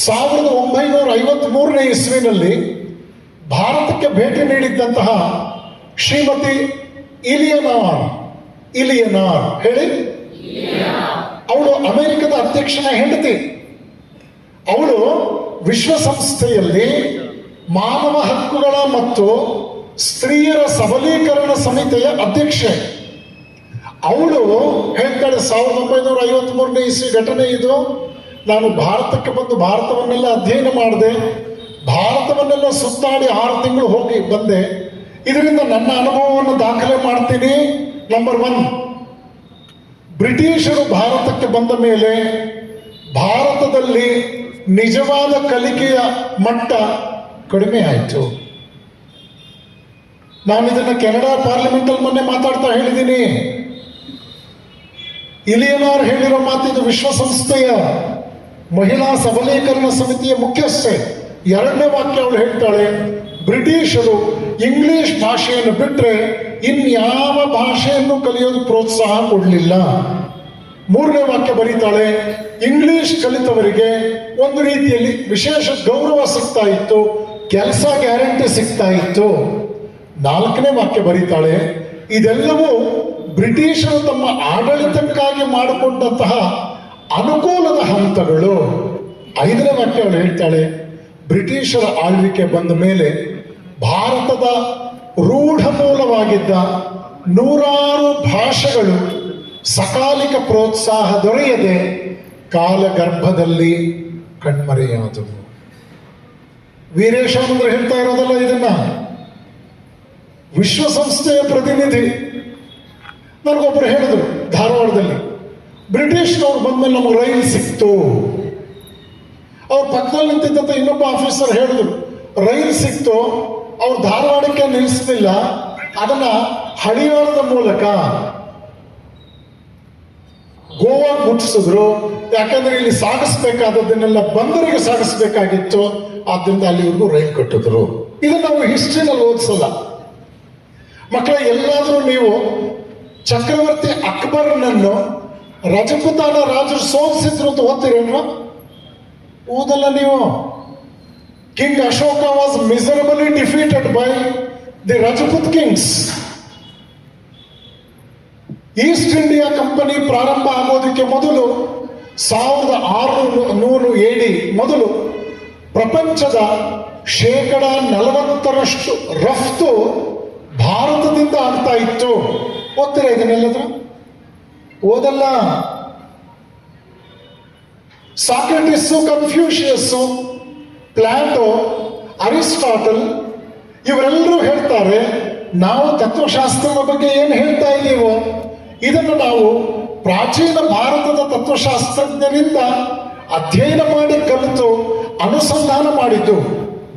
1953ನೇ ಇಸ್ವಿನಲ್ಲಿ ಭಾರತಕ್ಕೆ ಭೇಟಿ ನೀಡಿದ್ದಂತಹ ಶ್ರೀಮತಿ ಇಲಿಯನಾರ್ ಹೇಳಿ, ಅವಳು ಅಮೆರಿಕದ ಅಧ್ಯಕ್ಷನ ಹೆಂಡತಿ. ಅವಳು ವಿಶ್ವಸಂಸ್ಥೆಯಲ್ಲಿ ಮಾನವ ಹಕ್ಕುಗಳ ಮತ್ತು ಸ್ತ್ರೀಯರ ಸಬಲೀಕರಣ ಸಮಿತಿಯ ಅಧ್ಯಕ್ಷೆ. ಅವಳು ಹೇಳ್ತಾಳೆ, 1953ನೇ ಇಸ್ವಿ ಘಟನೆ ಇದು. ನಾನು ಭಾರತಕ್ಕೆ ಬಂದು ಭಾರತವನ್ನೆಲ್ಲ ಅಧ್ಯಯನ ಮಾಡಿದೆ, ಭಾರತವನ್ನೆಲ್ಲ ಸುತ್ತಾಡಿ 6 ತಿಂಗಳು ಹೋಗಿ ಬಂದೆ. ಇದರಿಂದ ನನ್ನ ಅನುಭವವನ್ನು ದಾಖಲೆ ಮಾಡ್ತೀನಿ. ನಂಬರ್ 1, ಬ್ರಿಟಿಷರು ಭಾರತಕ್ಕೆ ಬಂದ ಮೇಲೆ ಭಾರತದಲ್ಲಿ ನಿಜವಾದ ಕಲಿಕೆಯ ಮಟ್ಟ ಕಡಿಮೆ ಆಯಿತು. ನಾನು ಇದನ್ನ ಕೆನಡಾ ಪಾರ್ಲಿಮೆಂಟ್ ಅಲ್ಲಿ ಮೊನ್ನೆ ಮಾತಾಡ್ತಾ ಹೇಳಿದ್ದೀನಿ. ಇಲಿಯನಾರ್ ಹೇಳಿರೋ ಮಾತಿದು. ವಿಶ್ವಸಂಸ್ಥೆಯ ಮಹಿಳಾ ಸಬಲೀಕರಣ ಸಮಿತಿಯ ಮುಖ್ಯಸ್ಥೆ. 2ನೇ ವಾಕ್ಯ ಅವಳು ಹೇಳ್ತಾಳೆ, ಬ್ರಿಟಿಷರು ಇಂಗ್ಲಿಷ್ ಭಾಷೆಯನ್ನು ಬಿಟ್ಟರೆ ಇನ್ಯಾವ ಭಾಷೆಯನ್ನು ಕಲಿಯೋದು ಪ್ರೋತ್ಸಾಹ ಕೊಡಲಿಲ್ಲ. 3ನೇ ವಾಕ್ಯ ಬರೀತಾಳೆ, ಇಂಗ್ಲಿಷ್ ಕಲಿತವರಿಗೆ ಒಂದು ರೀತಿಯಲ್ಲಿ ವಿಶೇಷ ಗೌರವ ಸಿಗ್ತಾ ಇತ್ತು, ಕೆಲಸ ಗ್ಯಾರಂಟಿ ಸಿಗ್ತಾ ಇತ್ತು. 4ನೇ ವಾಕ್ಯ ಬರೀತಾಳೆ, ಇದೆಲ್ಲವೂ ಬ್ರಿಟಿಷರು ತಮ್ಮ ಆಡಳಿತಕ್ಕಾಗಿ ಮಾಡಿಕೊಂಡಂತಹ ಅನುಕೂಲದ ಹಂತಗಳು. 5ನೇ ವಾಕ್ಯ ಅವಳು ಹೇಳ್ತಾಳೆ, ಬ್ರಿಟಿಷರ ಆಳ್ವಿಕೆ ಬಂದ ಮೇಲೆ ಭಾರತದ ರೂಢ ಮೂಲವಾಗಿದ್ದ 100 ಭಾಷೆಗಳು ಸಕಾಲಿಕ ಪ್ರೋತ್ಸಾಹ ದೊರೆಯದೆ ಕಾಲಗರ್ಭದಲ್ಲಿ ಕಣ್ಮರೆಯಾದವು. ವೀರೇಶಾನಂದರು ಹೇಳ್ತಾ ಇರೋದಲ್ಲ ಇದನ್ನ. ವಿಶ್ವಸಂಸ್ಥೆಯ ಪ್ರತಿನಿಧಿ ನನಗೊಬ್ರು ಹೇಳಿದ್ರು ಧಾರವಾಡದಲ್ಲಿ, ಬ್ರಿಟಿಷ್ನವ್ರು ಬಂದ್ಮೇಲೆ ನಮಗೆ ರೈಲ್ ಸಿಕ್ತು. ಅವ್ರ ಪಕ್ಕದಲ್ಲಿ ನಿಂತಿದ್ದಂತ ಇನ್ನೊಬ್ಬ ಆಫೀಸರ್ ಹೇಳಿದ್ರು, ರೈಲ್ ಸಿಕ್ತು, ಅವ್ರು ಧಾರವಾಡಕ್ಕೆ ನಿಲ್ಲಿಸಲಿಲ್ಲ, ಅದನ್ನ ಹಳಿಯಾಳದ ಮೂಲಕ ಗೋವಾ ಮುಟ್ಟಿಸಿದ್ರು. ಯಾಕಂದ್ರೆ ಇಲ್ಲಿ ಸಾಗಿಸ್ಬೇಕಾದದನ್ನೆಲ್ಲ ಬಂದರಿಗೆ ಸಾಗಿಸ್ಬೇಕಾಗಿತ್ತು, ಆದ್ರಿಂದ ಅಲ್ಲಿವರೆಗೂ ರೈಲ್ ಕಟ್ಟಿದ್ರು. ಇದು ನಾವು ಹಿಸ್ಟ್ರಿನಲ್ಲಿ ಓದಿಸಲ್ಲ ಮಕ್ಕಳ. ಎಲ್ಲಾದ್ರೂ ನೀವು ಚಕ್ರವರ್ತಿ ಅಕ್ಬರ್ನನ್ನು ರಜಪುತಾನ ರಾಜರು ಸೋಲಿಸಿದ್ರು ಅಂತ ಓದ್ತೀರೇನ್ವ? ಓದಲ್ಲ ನೀವು. King Ashoka was miserably defeated by the Rajput kings. East India company ಪ್ರಾರಂಭ ಆಗೋದಕ್ಕೆ ಮೊದಲು 1600 AD ಮೊದಲು ಪ್ರಪಂಚದ 40% ರಫ್ತು ಭಾರತದಿಂದ ಆಗ್ತಾ ಇತ್ತು. ಓದ್ತೀರಾ ಇದನ್ನೆಲ್ಲದ್ರು? ಓದಲ್ಲ. ಸಾಕ್ರೆಟಿಸು, ಕನ್ಫ್ಯೂಷಿಯಸ್ಸು, ಪ್ಲಾಟೋ, ಅರಿಸ್ಟಾಟಲ್ ಇವರೆಲ್ಲರೂ ಹೇಳ್ತಾರೆ, ನಾವು ತತ್ವಶಾಸ್ತ್ರದ ಬಗ್ಗೆ ಏನು ಹೇಳ್ತಾ ಇದ್ದೀವೋ ಇದನ್ನು ನಾವು ಪ್ರಾಚೀನ ಭಾರತದ ತತ್ವಶಾಸ್ತ್ರಜ್ಞರಿಂದ ಅಧ್ಯಯನ ಮಾಡಿ ಕಲಿತು ಅನುಸಂಧಾನ ಮಾಡಿದ್ದು.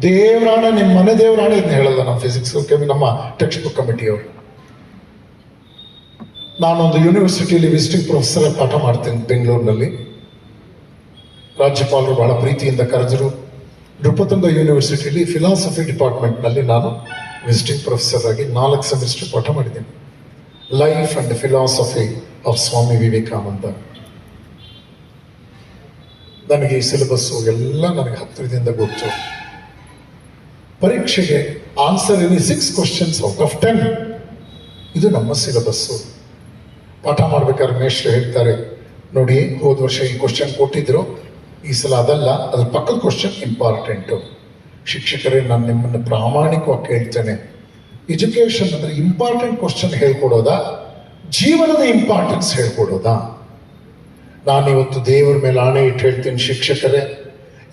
ದೇವರಾಣ, ನಿಮ್ಮ ಮನೆ ದೇವರಾಣ ಇದನ್ನ ಹೇಳಲ್ಲ ನಮ್ಮ ಫಿಸಿಕ್ಸ್ ನಮ್ಮ ಟೆಕ್ಸ್ಟ್ ಬುಕ್ ಕಮಿಟಿಯವರು. ನಾನೊಂದು ಯೂನಿವರ್ಸಿಟಿಯಲ್ಲಿ ವಿಸಿಟಿಂಗ್ ಪ್ರೊಫೆಸರ್ ಪಾಠ ಮಾಡ್ತೇನೆ ಬೆಂಗಳೂರಿನಲ್ಲಿ. ರಾಜ್ಯಪಾಲರು ಬಹಳ ಪ್ರೀತಿಯಿಂದ ಕರೆದರು. ನೃಪತುಂಗ ಯೂನಿವರ್ಸಿಟಿಯಲ್ಲಿ ಫಿಲಾಸಫಿ ಡಿಪಾರ್ಟ್ಮೆಂಟ್ನಲ್ಲಿ ನಾನು ವಿಸಿಟಿಂಗ್ ಪ್ರೊಫೆಸರ್ ಆಗಿ 4 ಸೆಮಿಸ್ಟರ್ ಪಾಠ ಮಾಡಿದ್ದೇನೆ. Life and philosophy of Swami Vivekananda. ನನಗೆ ಈ ಸಿಲೆಬಸ್ಸು ಎಲ್ಲ ನನಗೆ ಹತ್ತಿರದಿಂದ ಗೊತ್ತು. ಪರೀಕ್ಷೆಗೆ answer in 6 questions out of 10. ಇದು ನಮ್ಮ ಸಿಲೆಬಸ್ಸು. ಪಾಠ ಮಾಡ್ಬೇಕಾದ್ರೆ ಮೇಷ್ಟ್ರು ಹೇಳ್ತಾರೆ, ನೋಡಿ ಹೋದ ವರ್ಷ ಈ ಕ್ವಶನ್ ಕೊಟ್ಟಿದ್ರು, ಈ ಸಲ ಅದಲ್ಲ, ಅದ್ರ ಪಕ್ಕದ ಕ್ವಶನ್ ಇಂಪಾರ್ಟೆಂಟು. ಶಿಕ್ಷಕರೇ, ನಾನು ನಿಮ್ಮನ್ನು ಪ್ರಾಮಾಣಿಕವಾಗಿ ಕೇಳ್ತೇನೆ, ಎಜುಕೇಶನ್ ಅಂದ್ರೆ ಇಂಪಾರ್ಟೆಂಟ್ ಕ್ವಶನ್ ಹೇಳ್ಕೊಡೋದಾ, ಜೀವನದ ಇಂಪಾರ್ಟೆನ್ಸ್ ಹೇಳ್ಕೊಡೋದಾ? ನಾನಿವತ್ತು ದೇವರ ಮೇಲೆ ಆಣೆ ಇಟ್ಟು ಹೇಳ್ತೀನಿ, ಶಿಕ್ಷಕರೇ,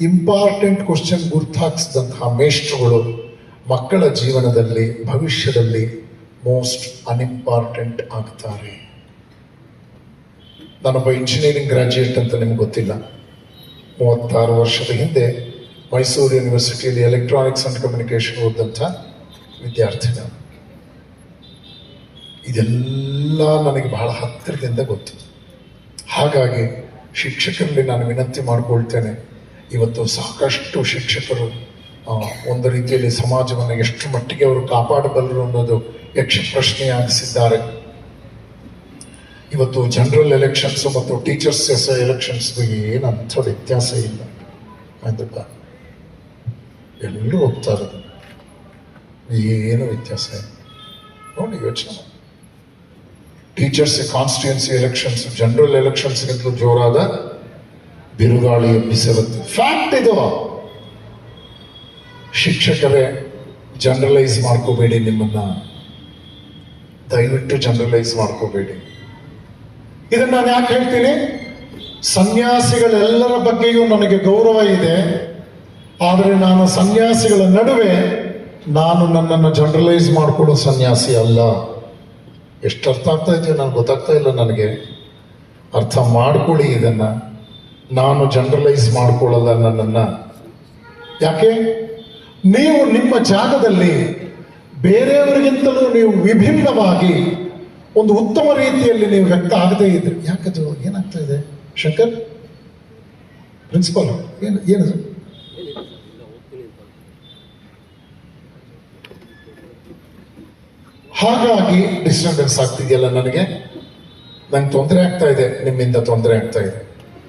ಇಂಪಾರ್ಟೆಂಟ್ ಕ್ವಶನ್ ಗುರ್ತಾಕ್ಸಿದಂತಹ ಮೇಷ್ಟ್ರುಗಳು ಮಕ್ಕಳ ಜೀವನದಲ್ಲಿ ಭವಿಷ್ಯದಲ್ಲಿ ಮೋಸ್ಟ್ ಅನ್ಇಂಪಾರ್ಟೆಂಟ್ ಆಗ್ತಾರೆ. ನಾನೊಬ್ಬ ಇಂಜಿನಿಯರಿಂಗ್ ಗ್ರಾಜ್ಯುಯೇಟ್ ಅಂತ ನಿಮ್ಗೆ ಗೊತ್ತಿಲ್ಲ. 36 ವರ್ಷದ ಹಿಂದೆ ಮೈಸೂರು ಯೂನಿವರ್ಸಿಟಿಯಲ್ಲಿ ಎಲೆಕ್ಟ್ರಾನಿಕ್ಸ್ ಅಂಡ್ ಕಮ್ಯುನಿಕೇಶನ್ ಓದಂಥ ವಿದ್ಯಾರ್ಥಿ ನಾನು. ಇದೆಲ್ಲ ನನಗೆ ಬಹಳ ಹತ್ತಿರದಿಂದ ಗೊತ್ತು. ಹಾಗಾಗಿ ಶಿಕ್ಷಕರಲ್ಲಿ ನಾನು ವಿನಂತಿ ಮಾಡಿಕೊಳ್ತೇನೆ, ಇವತ್ತು ಸಾಕಷ್ಟು ಶಿಕ್ಷಕರು ಒಂದು ರೀತಿಯಲ್ಲಿ ಸಮಾಜವನ್ನು ಎಷ್ಟು ಮಟ್ಟಿಗೆ ಅವರು ಕಾಪಾಡಬಲ್ಲರು ಅನ್ನೋದು ಯಕ್ಷ ಪ್ರಶ್ನೆಯಾಗಿಸಿದ್ದಾರೆ. ಇವತ್ತು ಜನರಲ್ ಎಲೆಕ್ಷನ್ಸ್ ಮತ್ತು ಟೀಚರ್ಸ್ ಎಲೆಕ್ಷನ್ಸ್ಗೆ ಏನಂಥ ವ್ಯತ್ಯಾಸ ಇಲ್ಲ. ಎಲ್ಲರೂ ಹೋಗ್ತಾರೆ, ಏನು ವ್ಯತ್ಯಾಸ ಇಲ್ಲ. ನೋಡಿ ಯೋಚನೆ, ಟೀಚರ್ಸ್ ಕಾನ್ಸ್ಟಿಟ್ಯೂನ್ಸಿ ಎಲೆಕ್ಷನ್ಸ್ ಜನರಲ್ ಎಲೆಕ್ಷನ್ಸ್ಗಿಂತಲೂ ಜೋರಾದ ಬಿರುಗಾಳಿ ಎಬ್ಬಿಸಿರುತ್ತೆ. ಫ್ಯಾಕ್ಟ್ ಇದು. ಶಿಕ್ಷಕರೇ, ಜನರಲೈಸ್ ಮಾಡ್ಕೋಬೇಡಿ, ನಿಮ್ಮನ್ನ ದಯವಿಟ್ಟು ಜನರಲೈಸ್ ಮಾಡ್ಕೋಬೇಡಿ. ಇದನ್ನ ನಾನು ಯಾಕೆ ಹೇಳ್ತೀನಿ? ಸನ್ಯಾಸಿಗಳೆಲ್ಲರ ಬಗ್ಗೆಯೂ ನನಗೆ ಗೌರವ ಇದೆ, ಆದರೆ ನಾನು ಸನ್ಯಾಸಿಗಳ ನಡುವೆ ನಾನು ನನ್ನನ್ನು ಜನರಲೈಸ್ ಮಾಡಿಕೊಡೋ ಸನ್ಯಾಸಿ ಅಲ್ಲ. ಎಷ್ಟು ಅರ್ಥ ಆಗ್ತಾ ಇದೆಯೋ ನನಗೆ ಗೊತ್ತಾಗ್ತಾ ಇಲ್ಲ. ನನಗೆ ಅರ್ಥ ಮಾಡ್ಕೊಳ್ಳಿ ಇದನ್ನ. ನಾನು ಜನರಲೈಸ್ ಮಾಡ್ಕೊಳ್ಳಲ್ಲ ನನ್ನನ್ನು. ಯಾಕೆ? ನೀವು ನಿಮ್ಮ ಜಾಗದಲ್ಲಿ ಬೇರೆಯವರಿಗಿಂತಲೂ ನೀವು ವಿಭಿನ್ನವಾಗಿ ಒಂದು ಉತ್ತಮ ರೀತಿಯಲ್ಲಿ ನೀವು ವ್ಯಕ್ತ ಆಗದೇ ಇದ್ರೆ, ಯಾಕದು ಏನಾಗ್ತಾ ಇದೆ ಶಂಕರ್ ಪ್ರಿನ್ಸಿಪಾಲ್? ಏನದು? ಹಾಗಾಗಿ ಡಿಸ್ಟರ್ಬೆನ್ಸ್ ಆಗ್ತಿದೆಯಲ್ಲ, ನಂಗೆ ತೊಂದರೆ ಆಗ್ತಾ ಇದೆ, ನಿಮ್ಮಿಂದ ತೊಂದರೆ ಆಗ್ತಾ ಇದೆ.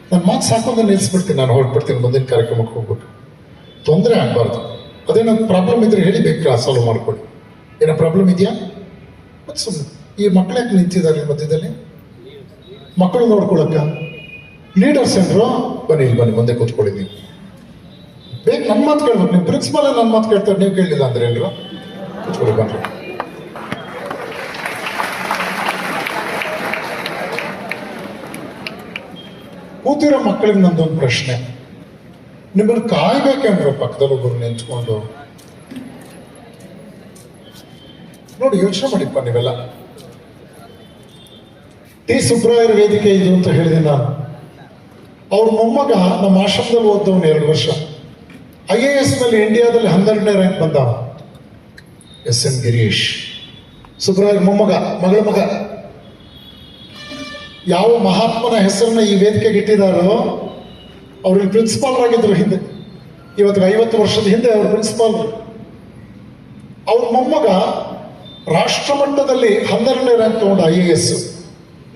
ನನ್ನ ಮಾತು ಸಾಕೊಂಡ ನಿಲ್ಲಿಸ್ಬಿಡ್ತೀನಿ, ನಾನು ಹೊರಟ್ಬಿಡ್ತೀನಿ, ಮುಂದಿನ ಕಾರ್ಯಕ್ರಮಕ್ಕೆ ಹೋಗ್ಬಿಟ್ಟು. ತೊಂದರೆ ಆಗಬಾರ್ದು. ಅದೇನಾದ್ರು ಪ್ರಾಬ್ಲಮ್ ಇದ್ರೆ ಹೇಳಿ, ಬೇಕಾ ಸಾಲ್ವ್ ಮಾಡ್ಕೊಳ್ಳಿ. ಏನೋ ಪ್ರಾಬ್ಲಮ್ ಇದೆಯಾ? ಮತ್ತೆ ಸುಮ್ಮನೆ ಈ ಮಕ್ಕಳು ಯಾಕೆ ನಿಂತಿದ್ದಾರೆ ಮಧ್ಯದಲ್ಲಿ? ಮಕ್ಕಳು ನೋಡ್ಕೊಳಕ್ಕ ಲೀಡರ್ಸ್ ಏನ್ರು? ಬನ್ನಿ ಮುಂದೆ ಕೂತ್ಕೊಳ್ಳಿ. ನೀವು ಬೇಗ ನನ್ನ ಮಾತು ಕೇಳ್ಬೇಕು. ನೀವು ಪ್ರಿನ್ಸಿಪಾಲ್ ನನ್ನ ಮಾತು ಕೇಳ್ತಾರೆ, ನೀವು ಕೇಳಲಿಲ್ಲ ಅಂದ್ರೆ ಏನ್ರು? ಕೂತ್ಕೊಳ್ಳಿ, ಬನ್ನಿ. ಕೂತಿರೋ ಮಕ್ಕಳಿಗೆ ನಂದೊಂದು ಪ್ರಶ್ನೆ. ನಿಮ್ಮನ್ನು ಕಾಯ್ಬೇಕಂದ್ರೆ ಪಕ್ಕದಲ್ಲಿ ಒಬ್ಬರು ನಿಂತ್ಕೊಂಡು ನೋಡಿ, ಯೋಚನೆ ಮಾಡಿಪ್ಪ ನೀವೆಲ್ಲ. ಟಿ ಸುಬ್ರಾಯರ ವೇದಿಕೆ ಇದು ಅಂತ ಹೇಳಿದೆ ನಾನು. ಅವ್ರ ಮೊಮ್ಮಗ ನಮ್ಮ ಆಶ್ರಮದಲ್ಲಿ ಓದ್ದವನು 2 ವರ್ಷ. IAS ನಲ್ಲಿ ಇಂಡಿಯಾದಲ್ಲಿ 12ನೇ ರ್ಯಾಂಕ್ ಬಂದ. SN ಗಿರೀಶ್, ಸುಬ್ರಾಯರ್ ಮೊಮ್ಮಗ, ಮಗಳ ಮಗ. ಯಾವ ಮಹಾತ್ಮನ ಹೆಸರನ್ನ ಈ ವೇದಿಕೆಗೆ ಇಟ್ಟಿದ್ದಾರೋ ಅವ್ರಿಗೆ ಪ್ರಿನ್ಸಿಪಾಲ್ ಆಗಿದ್ರು ಹಿಂದೆ. ಇವತ್ತಿಗೆ 50 ವರ್ಷದ ಹಿಂದೆ ಅವ್ರ ಪ್ರಿನ್ಸಿಪಾಲ್. ಅವ್ರ ಮೊಮ್ಮಗ ರಾಷ್ಟ್ರ ಮಟ್ಟದಲ್ಲಿ 12ನೇ ರ್ಯಾಂಕ್ ತಗೊಂಡ IAS.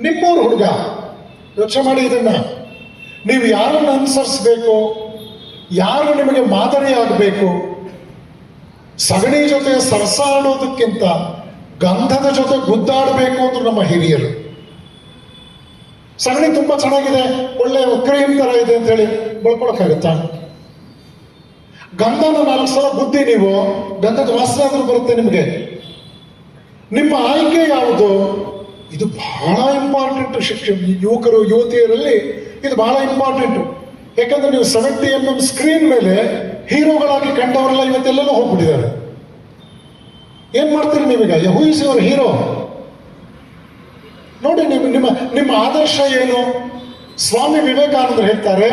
ನಿಮ್ಮೂರು ಹುಡುಗ. ಯೋಚನೆ ಮಾಡಿ ಇದನ್ನ. ನೀವು ಯಾರನ್ನು ಅನುಸರಿಸಬೇಕು, ಯಾರು ನಿಮಗೆ ಮಾದರಿ ಆಗಬೇಕು? ಸಗಣಿ ಜೊತೆ ಸರಸಾಡೋದಕ್ಕಿಂತ ಗಂಧದ ಜೊತೆ ಗುದ್ದಾಡಬೇಕು ಅಂದ್ರೆ ನಮ್ಮ ಹಿರಿಯರು. ಸಗಣಿ ತುಂಬಾ ಚೆನ್ನಾಗಿದೆ, ಒಳ್ಳೆ ಕ್ರೀಮ್ ತರ ಇದೆ ಅಂತ ಹೇಳಿ ಬಳ್ಕೊಳಕ್ಕಾಗತ್ತಾ? ಗಂಧನ 4 ಸಲ ಗುದ್ದಿ ನೀವು, ಗಂಧದ ವಾಸನೆ ಆದ್ರೂ ಬರುತ್ತೆ ನಿಮಗೆ. ನಿಮ್ಮ ಆಯ್ಕೆ ಯಾವುದು? ಇದು ಬಹಳ ಇಂಪಾರ್ಟೆಂಟ್. ಯುವಕರು ಯುವತಿಯರಲ್ಲಿ ಇದು ಬಹಳ ಇಂಪಾರ್ಟೆಂಟ್. ಯಾಕಂದ್ರೆ ನೀವು 70 mm ಸ್ಕ್ರೀನ್ ಮೇಲೆ ಹೀರೋಗಳಾಗಿ ಕಂಡವರೆಲ್ಲ ಇವತ್ತೆಲ್ಲೂ ಹೋಗ್ಬಿಟ್ಟಿದ್ದಾರೆ. ಏನ್ ಮಾಡ್ತೀರಿ ನೀವೀಗ? Who is your hero? ನೋಡಿ, ನಿಮ್ಮ ಆದರ್ಶ ಏನು? ಸ್ವಾಮಿ ವಿವೇಕಾನಂದರು ಹೇಳ್ತಾರೆ,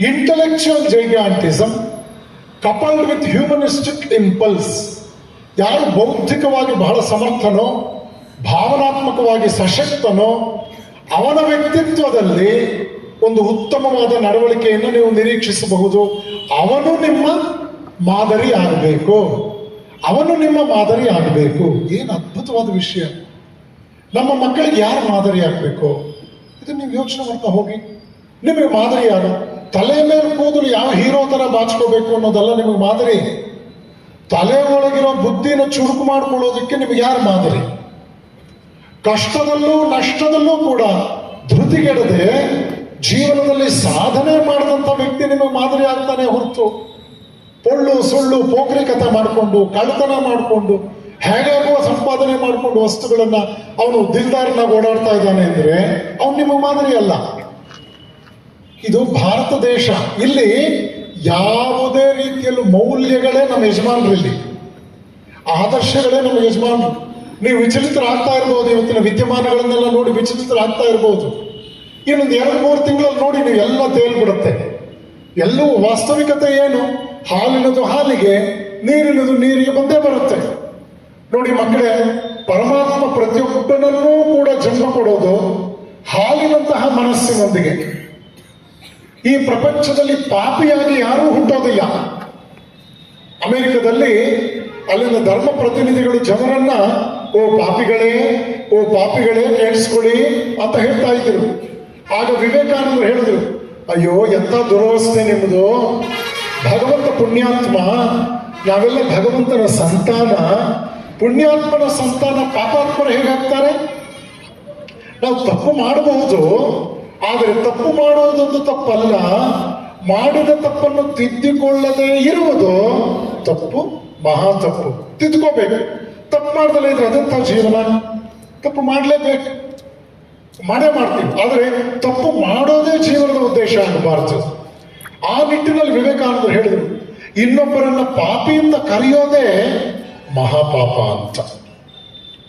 intellectual gigantism coupled with humanistic impulse. ಯಾರು ಬೌದ್ಧಿಕವಾಗಿ ಬಹಳ ಸಮರ್ಥನೋ, ಭಾವನಾತ್ಮಕವಾಗಿ ಸಶಕ್ತನೋ, ಅವನ ವ್ಯಕ್ತಿತ್ವದಲ್ಲಿ ಒಂದು ಉತ್ತಮವಾದ ನಡವಳಿಕೆಯನ್ನು ನೀವು ನಿರೀಕ್ಷಿಸಬಹುದು. ಅವನು ನಿಮ್ಮ ಮಾದರಿ ಆಗಬೇಕು. ಅವನು ನಿಮ್ಮ ಮಾದರಿ ಆಗಬೇಕು. ಏನು ಅದ್ಭುತವಾದ ವಿಷಯ. ನಮ್ಮ ಮಕ್ಕಳಿಗೆ ಯಾರು ಮಾದರಿ ಆಗಬೇಕು? ಇದು ನೀವು ಯೋಚನೆ ಮಾಡ್ತಾ ಹೋಗಿ. ನಿಮಗೆ ಮಾದರಿ ಯಾರು? ತಲೆ ಮೇಲೆ ಕೂದಲು ಯಾವ ಹೀರೋ ತರ ಬಾಚ್ಕೋಬೇಕು ಅನ್ನೋದಲ್ಲ ನಿಮಗೆ ಮಾದರಿ. ತಲೆ ಒಳಗಿರೋ ಬುದ್ಧಿನ ಚುರುಕು ಮಾಡ್ಕೊಳ್ಳೋದಕ್ಕೆ ನಿಮಗೆ ಯಾರು ಮಾದರಿ? ಕಷ್ಟದಲ್ಲೂ ನಷ್ಟದಲ್ಲೂ ಕೂಡ ಧೃತಿಗೆಡದೆ ಜೀವನದಲ್ಲಿ ಸಾಧನೆ ಮಾಡಿದಂಥ ವ್ಯಕ್ತಿ ನಿಮಗೆ ಮಾದರಿ ಆಗ್ತಾನೆ ಹೊರತು, ಪೊಳ್ಳು ಸುಳ್ಳು ಪೋಖ್ರಿಕತೆ ಮಾಡಿಕೊಂಡು, ಕಳ್ಳತನ ಮಾಡಿಕೊಂಡು ಹೇಗಾಗುವ ಸಂಪಾದನೆ ಮಾಡಿಕೊಂಡು ವಸ್ತುಗಳನ್ನ ಅವನು ದಿಲ್ದಾರನಾಗಿ ಓಡಾಡ್ತಾ ಇದ್ದಾನೆ ಅಂದ್ರೆ ಅವನು ನಿಮ್ಮ ಮಾದರಿ ಅಲ್ಲ. ಇದು ಭಾರತ ದೇಶ. ಇಲ್ಲಿ ಯಾವುದೇ ರೀತಿಯಲ್ಲೂ ಮೌಲ್ಯಗಳೇ ನಮ್ಮ ಯಜಮಾನರಲ್ಲಿ, ಆದರ್ಶಗಳೇ ನಮ್ಮ ಯಜಮಾನರು. ನೀವು ವಿಚಲಿತರಾಗ್ತಾ ಇರ್ಬೋದು, ಇವತ್ತಿನ ವಿದ್ಯಮಾನಗಳನ್ನೆಲ್ಲ ನೋಡಿ ವಿಚಲಿತರಾಗ್ತಾ ಇರ್ಬೋದು. ಇನ್ನೊಂದು 2-3 ತಿಂಗಳಲ್ಲಿ ನೋಡಿ ನೀವು ಎಲ್ಲ ತೇಲ್ಬಿಡುತ್ತೆ. ಎಲ್ಲವೂ ವಾಸ್ತವಿಕತೆ ಏನು? ಹಾಲಿನದು ಹಾಲಿಗೆ, ನೀರಿನದು ನೀರಿಗೆ ಬಂದೇ ಬರುತ್ತೆ. ನೋಡಿ ಮಕ್ಕಳೇ, ಪರಮಾತ್ಮ ಪ್ರತಿಯೊಬ್ಬನನ್ನೂ ಕೂಡ ಜನ್ಮ ಕೊಡೋದು ಹಾಲಿನಂತಹ ಮನಸ್ಸಿನೊಂದಿಗೆ. ಈ ಪ್ರಪಂಚದಲ್ಲಿ ಪಾಪಿಯಾಗಿ ಯಾರೂ ಹುಟ್ಟೋದಿಲ್ಲ. ಅಮೆರಿಕದಲ್ಲಿ ಅಲ್ಲಿನ ಧರ್ಮ ಪ್ರತಿನಿಧಿಗಳು ಜನರನ್ನ ಓ ಪಾಪಿಗಳೇ, ಓ ಪಾಪಿಗಳೇ ಕೇಳಿಸ್ಕೊಳ್ಳಿ ಅಂತ ಹೇಳ್ತಾ ಇದ್ರು. ಆಗ ವಿವೇಕಾನಂದರು ಹೇಳಿದ್ರು, ಅಯ್ಯೋ ಎಂಥ ದುರವಸ್ಥೆ ನಿಮ್ಮದು, ಭಗವಂತ ಪುಣ್ಯಾತ್ಮ, ನಾವೆಲ್ಲ ಭಗವಂತನ ಸಂತಾನ, ಪುಣ್ಯಾತ್ಮನ ಸಂತಾನ, ಪಾಪಾತ್ಮರು ಹೇಗಾಗ್ತಾರೆ? ನಾವು ತಪ್ಪು ಮಾಡಬಹುದು, ಆದರೆ ತಪ್ಪು ಮಾಡೋದೊಂದು ತಪ್ಪಲ್ಲ, ಮಾಡಿದ ತಪ್ಪನ್ನು ತಿದ್ದಿಕೊಳ್ಳದೆ ಇರುವುದು ತಪ್ಪು, ಮಹಾ ತಪ್ಪು. ತಿದ್ದುಕೋಬೇಕು. ತಪ್ಪು ಮಾಡ್ದಲೇ ಇದ್ರೆ ಅದಂತ ಜೀವನ. ತಪ್ಪು ಮಾಡಲೇಬೇಕು, ಮಾಡೇ ಮಾಡ್ತೀವಿ, ಆದರೆ ತಪ್ಪು ಮಾಡೋದೇ ಜೀವನದ ಉದ್ದೇಶ ಆಗಬಾರದು. ಆ ನಿಟ್ಟಿನಲ್ಲಿ ವಿವೇಕಾನಂದರು ಹೇಳಿದರು, ಇನ್ನೊಬ್ಬರನ್ನ ಪಾಪಿಯಿಂದ ಕರೆಯೋದೇ ಮಹಾಪಾಪ ಅಂತ.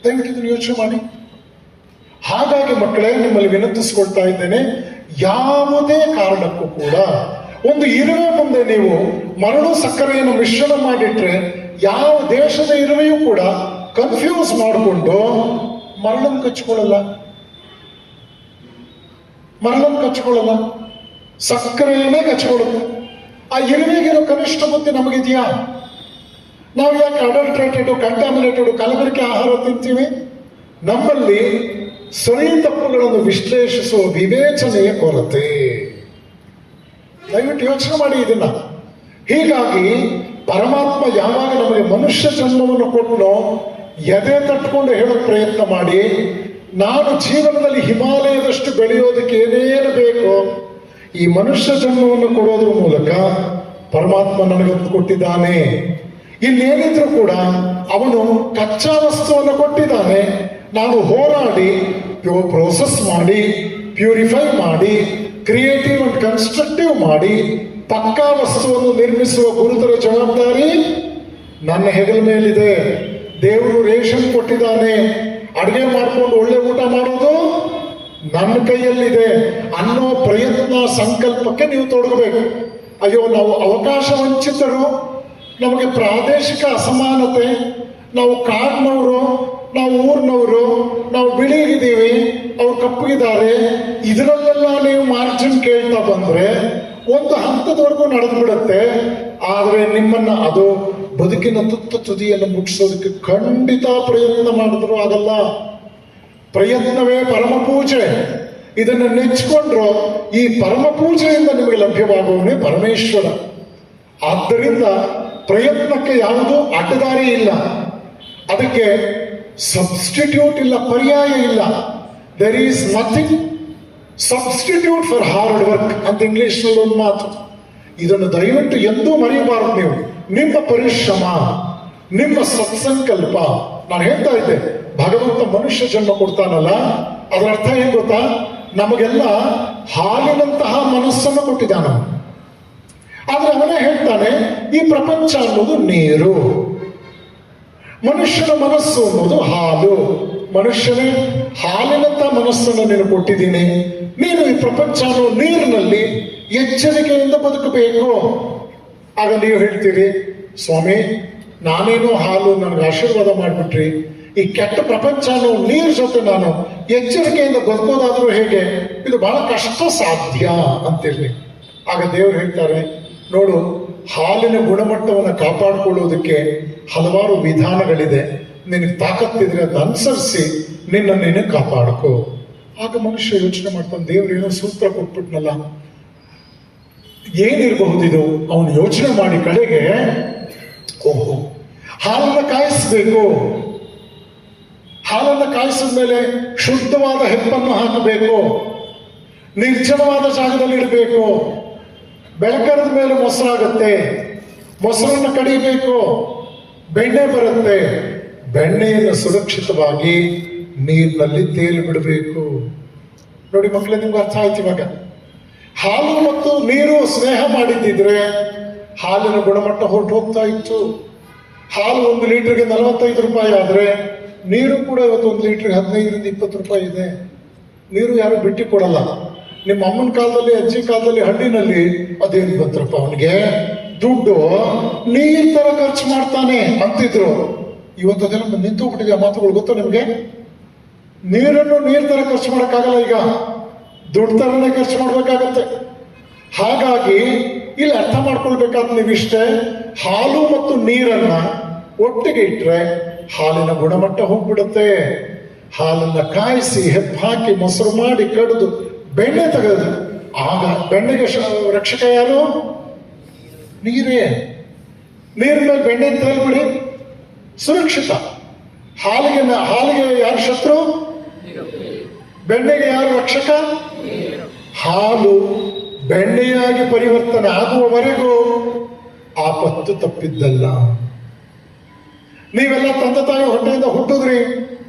ದಯವಿಟ್ಟು ಇದನ್ನು ಯೋಚನೆ ಮಾಡಿ. ಹಾಗಾಗಿ ಮಕ್ಕಳೇ, ನಿಮ್ಮಲ್ಲಿ ವಿನಂತಿಸ್ಕೊಳ್ತಾ ಇದ್ದೇನೆ, ಯಾವುದೇ ಕಾರಣಕ್ಕೂ ಕೂಡ ಒಂದು ಇರುವೆ ಮುಂದೆ ನೀವು ಮರಳು ಸಕ್ಕರೆಯನ್ನು ಮಿಶ್ರಣ ಮಾಡಿಟ್ರೆ ಯಾವ ದೇಶದ ಇರುವೆಯೂ ಕೂಡ ಕನ್ಫ್ಯೂಸ್ ಮಾಡಿಕೊಂಡು ಮರಳನ್ನು ಕಚ್ಕೊಳ್ಳಲ್ಲ, ಸಕ್ಕರೆಯನ್ನೇ ಕಚ್ಕೊಳ್ಳುತ್ತೆ. ಆ ಇರುವೆಗಿರೋ ಕನಿಷ್ಠ ಬುದ್ಧಿ ನಮಗಿದೆಯಾ? ನಾವು ಯಾಕೆ ಅಡಲ್ಟ್ರೇಟೆಡ್, ಕಂಟಾಮಿನೇಟೆಡ್, ಕಲಬೆರಕೆ ಆಹಾರ ತಿಂತೀವಿ? ನಮ್ಮಲ್ಲಿ ಸರಿ ತಪ್ಪುಗಳನ್ನು ವಿಶ್ಲೇಷಿಸುವ ವಿವೇಚನೆಯ ಕೊರತೆ. ದಯವಿಟ್ಟು ಯೋಚನೆ ಮಾಡಿ ಇದನ್ನ. ಹೀಗಾಗಿ ಪರಮಾತ್ಮ ಯಾವಾಗ ನಮಗೆ ಮನುಷ್ಯ ಜನ್ಮವನ್ನು ಕೊಟ್ಟು ಎದೆ ತಟ್ಕೊಂಡು ಹೇಳೋಕೆ ಪ್ರಯತ್ನ ಮಾಡಿ, ನಾನು ಜೀವನದಲ್ಲಿ ಹಿಮಾಲಯದಷ್ಟು ಬೆಳೆಯೋದಕ್ಕೆ ಏನೇನು ಬೇಕೋ ಈ ಮನುಷ್ಯ ಜನ್ಮವನ್ನು ಕೊಡೋದ್ರ ಮೂಲಕ ಪರಮಾತ್ಮ ನನಗಂದು ಕೊಟ್ಟಿದ್ದಾನೆ. ಇನ್ನೇನಿದ್ರು ಕೂಡ ಅವನು ಕಚ್ಚಾ ವಸ್ತುವನ್ನು ಕೊಟ್ಟಿದ್ದಾನೆ. ನಾನು ಹೋರಾಡಿ ಪ್ರೋಸೆಸ್ ಮಾಡಿ, ಪ್ಯೂರಿಫೈ ಮಾಡಿ, ಕ್ರಿಯೇಟಿವ್ ಅಂಡ್ ಕನ್ಸ್ಟ್ರಕ್ಟಿವ್ ಮಾಡಿ ಪಕ್ಕಾ ವಸ್ತುವನ್ನು ನಿರ್ಮಿಸುವ ಗುರುತರ ಜವಾಬ್ದಾರಿ ನನ್ನ ಹೆಗಲ ಮೇಲಿದೆ. ದೇವರು ರೇಷನ್ ಕೊಟ್ಟಿದ್ದಾನೆ, ಅಡುಗೆ ಮಾಡ್ಕೊಂಡು ಒಳ್ಳೆ ಊಟ ಮಾಡೋದು ನನ್ನ ಕೈಯಲ್ಲಿದೆ ಅನ್ನೋ ಪ್ರಯತ್ನ, ಸಂಕಲ್ಪಕ್ಕೆ ನೀವು ತೊಡಗಬೇಕು. ಅಯ್ಯೋ ನಾವು ಅವಕಾಶ ವಂಚಿತರು, ನಮಗೆ ಪ್ರಾದೇಶಿಕ ಅಸಮಾನತೆ, ನಾವು ಕಾಡ್ನವರು, ನಾವು ಊರಿನವರು, ನಾವು ಬಿಳಿಗಿದ್ದೀವಿ, ಅವ್ರು ಕಪ್ಪಗಿದ್ದಾರೆ, ಇದರಲ್ಲೆಲ್ಲ ನೀವು ಮಾರ್ಜಿನ್ ಕೇಳ್ತಾ ಬಂದ್ರೆ ಒಂದು ಹಂತದವರೆಗೂ ನಡೆದು ಬಿಡುತ್ತೆ. ಆದರೆ ನಿಮ್ಮನ್ನ ಅದು ಬದುಕಿನ ತುದಿಯನ್ನು ಮುಟ್ಟಿಸೋದಕ್ಕೆ ಖಂಡಿತ ಪ್ರಯತ್ನ ಮಾಡಿದ್ರು ಆಗಲ್ಲ. ಪ್ರಯತ್ನವೇ ಪರಮ ಪೂಜೆ. ಇದನ್ನು ನೆಚ್ಚಿಕೊಂಡ್ರು ಈ ಪರಮ ಪೂಜೆಯಿಂದ ನಿಮಗೆ ಲಭ್ಯವಾಗುವವನೇ ಪರಮೇಶ್ವರ. ಆದ್ದರಿಂದ ಪ್ರಯತ್ನಕ್ಕೆ ಯಾವುದೂ ಅಡ್ಡದಾರಿ ಇಲ್ಲ, ಅದಕ್ಕೆ ಸಬ್ಸ್ಟಿಟ್ಯೂಟ್ ಇಲ್ಲ, ಪರ್ಯಾಯ ಇಲ್ಲ. There is nothing substitute for hard work ಅಂತ ಇಂಗ್ಲಿಷ್ನಲ್ಲಿ ಒಂದು ಮಾತು. ಇದನ್ನು ದಯವಿಟ್ಟು ಎಂದೂ ಮರೆಯಬಾರದು ನೀವು. ನಿಮ್ಮ ಪರಿಶ್ರಮ, ನಿಮ್ಮ ಸತ್ಸಂಕಲ್ಪ. ನಾನು ಹೇಳ್ತಾ ಇದ್ದೆ, ಭಗವಂತ ಮನುಷ್ಯ ಜನ್ಮ ಕೊಡ್ತಾನಲ್ಲ, ಅದರ ಅರ್ಥ ಏನ್ ಗೊತ್ತಾ? ನಮಗೆಲ್ಲ ಹಾಲಿನಂತಹ ಮನಸ್ಸನ್ನು ಕೊಟ್ಟಿದ್ದಾನ. ಆದ್ರೆ ಅವನೇ ಹೇಳ್ತಾನೆ, ಈ ಪ್ರಪಂಚ ಅನ್ನೋದು ನೀರು, ಮನುಷ್ಯನ ಮನಸ್ಸು ಅನ್ನೋದು ಹಾಲು. ಮನುಷ್ಯನೇ ಹಾಲಿನಂತ ಮನಸ್ಸನ್ನು ನೀನು ಕೊಟ್ಟಿದ್ದೀನಿ. ನೀನು ಈ ಪ್ರಪಂಚ ಅನ್ನೋ ನೀರಿನಲ್ಲಿ ಎಚ್ಚರಿಕೆಯಿಂದ ಬದುಕಬೇಕು. ಆಗ ನೀವು ಹೇಳ್ತೀರಿ, ಸ್ವಾಮಿ ನಾನೇನೋ ಹಾಲು, ನನಗೆ ಆಶೀರ್ವಾದ ಮಾಡಿಬಿಟ್ರಿ, ಈ ಕೆಟ್ಟ ಪ್ರಪಂಚ ಅನ್ನೋ ನೀರ್ ಜೊತೆ ನಾನು ಎಚ್ಚರಿಕೆಯಿಂದ ಬದುಕೋದಾದ್ರೂ ಹೇಗೆ? ಇದು ಬಹಳ ಕಷ್ಟ ಸಾಧ್ಯ ಅಂತಿರ್ಲಿ. ಆಗ ದೇವರು ಹೇಳ್ತಾರೆ, ನೋಡು, ಹಾಲಿನ ಗುಣಮಟ್ಟವನ್ನು ಕಾಪಾಡಿಕೊಳ್ಳುವುದಕ್ಕೆ ಹಲವಾರು ವಿಧಾನಗಳಿದೆ, ನಿನಗೆ ತಾಕತ್ತಿದ್ರೆ ಅದನ್ನ ಅನುಸರಿಸಿ ನಿನ್ನ ನೀನು ಕಾಪಾಡ್ಕೋ. ಆಗ ಮನುಷ್ಯ ಯೋಚನೆ ಮಾಡ್ಕೊಂಡು, ದೇವ್ರು ಏನೋ ಸೂತ್ರ ಕೊಟ್ಬಿಟ್ನಲ್ಲ, ಏನಿರಬಹುದಿದು? ಅವನು ಯೋಚನೆ ಮಾಡಿ ಕಡೆಗೆ, ಓಹೋ, ಹಾಲನ್ನ ಕಾಯಿಸ್ಬೇಕು. ಹಾಲನ್ನು ಕಾಯಿಸಿದ ಮೇಲೆ ಶುದ್ಧವಾದ ಹೆಪ್ಪನ್ನು ಹಾಕಬೇಕು, ನಿರ್ಜನವಾದ ಜಾಗದಲ್ಲಿ ಇಡಬೇಕು. ಬೆಳಕರದ ಮೇಲೆ ಮೊಸರಾಗತ್ತೆ, ಮೊಸರನ್ನು ಕಡಿಬೇಕು, ಬೆಣ್ಣೆ ಬರುತ್ತೆ, ಬೆಣ್ಣೆಯನ್ನು ಸುರಕ್ಷಿತವಾಗಿ ನೀರಿನಲ್ಲಿ ತೇಲಿ ಬಿಡಬೇಕು. ನೋಡಿ ಮಕ್ಕಳೇ, ನಿಮ್ಗೆ ಅರ್ಥ ಆಯ್ತು ಇವಾಗ. ಹಾಲು ಮತ್ತು ನೀರು ಸ್ನೇಹ ಮಾಡಿದ್ದಿದ್ರೆ ಹಾಲಿನ ಗುಣಮಟ್ಟ ಹೊರಟು ಹೋಗ್ತಾ ಇತ್ತು. ಹಾಲು 1 ಲೀಟರ್ಗೆ 45 ರೂಪಾಯಿ ಆದ್ರೆ ನೀರು ಕೂಡ ಇವತ್ತು 1 ಲೀಟರ್ಗೆ 15ರಿಂದ 20 ರೂಪಾಯಿ ಇದೆ. ನೀರು ಯಾರು ಬಿಟ್ಟು ಕೊಡಲ್ಲ. ನಿಮ್ಮ ಅಮ್ಮನ ಕಾಲದಲ್ಲಿ, ಅಜ್ಜಿ ಕಾಲದಲ್ಲಿ ಹಳ್ಳಿನಲ್ಲಿ ಅದೇನು ಬಂತ್ರಪ್ಪ ಅವನಿಗೆ ದುಡ್ಡು, ನೀರ್ ತರ ಖರ್ಚು ಮಾಡ್ತಾನೆ ಅಂತಿದ್ರು. ಇವತ್ತು ಅದೆಲ್ಲ ನಿಂತು ಹೋಗ್ಬಿಟ್ಟಿದೆ ಆ ಮಾತುಗಳು. ಗೊತ್ತಾ ನಿಮ್ಗೆ? ನೀರನ್ನು ನೀರ್ ತರ ಖರ್ಚು ಮಾಡಕ್ಕಾಗಲ್ಲ, ಈಗ ದುಡ್ಡು ತರನೇ ಖರ್ಚು ಮಾಡ್ಬೇಕಾಗತ್ತೆ. ಹಾಗಾಗಿ ಇಲ್ಲಿ ಅರ್ಥ ಮಾಡ್ಕೊಳ್ಬೇಕಾದ ನೀವಿಷ್ಟೇ, ಹಾಲು ಮತ್ತು ನೀರನ್ನ ಒಟ್ಟಿಗೆ ಇಟ್ರೆ ಹಾಲಿನ ಗುಣಮಟ್ಟ ಹೋಗ್ಬಿಡುತ್ತೆ. ಹಾಲನ್ನ ಕಾಯಿಸಿ ಹೆಪ್ಪಾಕಿ ಮೊಸರು ಮಾಡಿ ಕಡಿದು ಬೆಣ್ಣೆ ತೆಗೆದು, ಆಗ ಬೆಣ್ಣೆಗೆ ರಕ್ಷಕ ಯಾರು? ನೀರೇ. ನೀರಿನ ಮೇಲೆ ಬೆಣ್ಣೆ ತೇಲ್ಬಿಡಿ, ಸುರಕ್ಷಿತ. ಹಾಲಿಗೆ ಯಾರು ಶತ್ರು? ಬೆಣ್ಣೆಗೆ ಯಾರು ರಕ್ಷಕ? ಹಾಲು ಬೆಣ್ಣೆಯಾಗಿ ಪರಿವರ್ತನೆ ಆಗುವವರೆಗೂ ಆಪತ್ತು ತಪ್ಪಿದ್ದಲ್ಲ. ನೀವೆಲ್ಲ ತಂದೆ ತಾಯಿ ಹೊಟ್ಟೆಯಿಂದ ಹುಟ್ಟಿದ್ರಿ,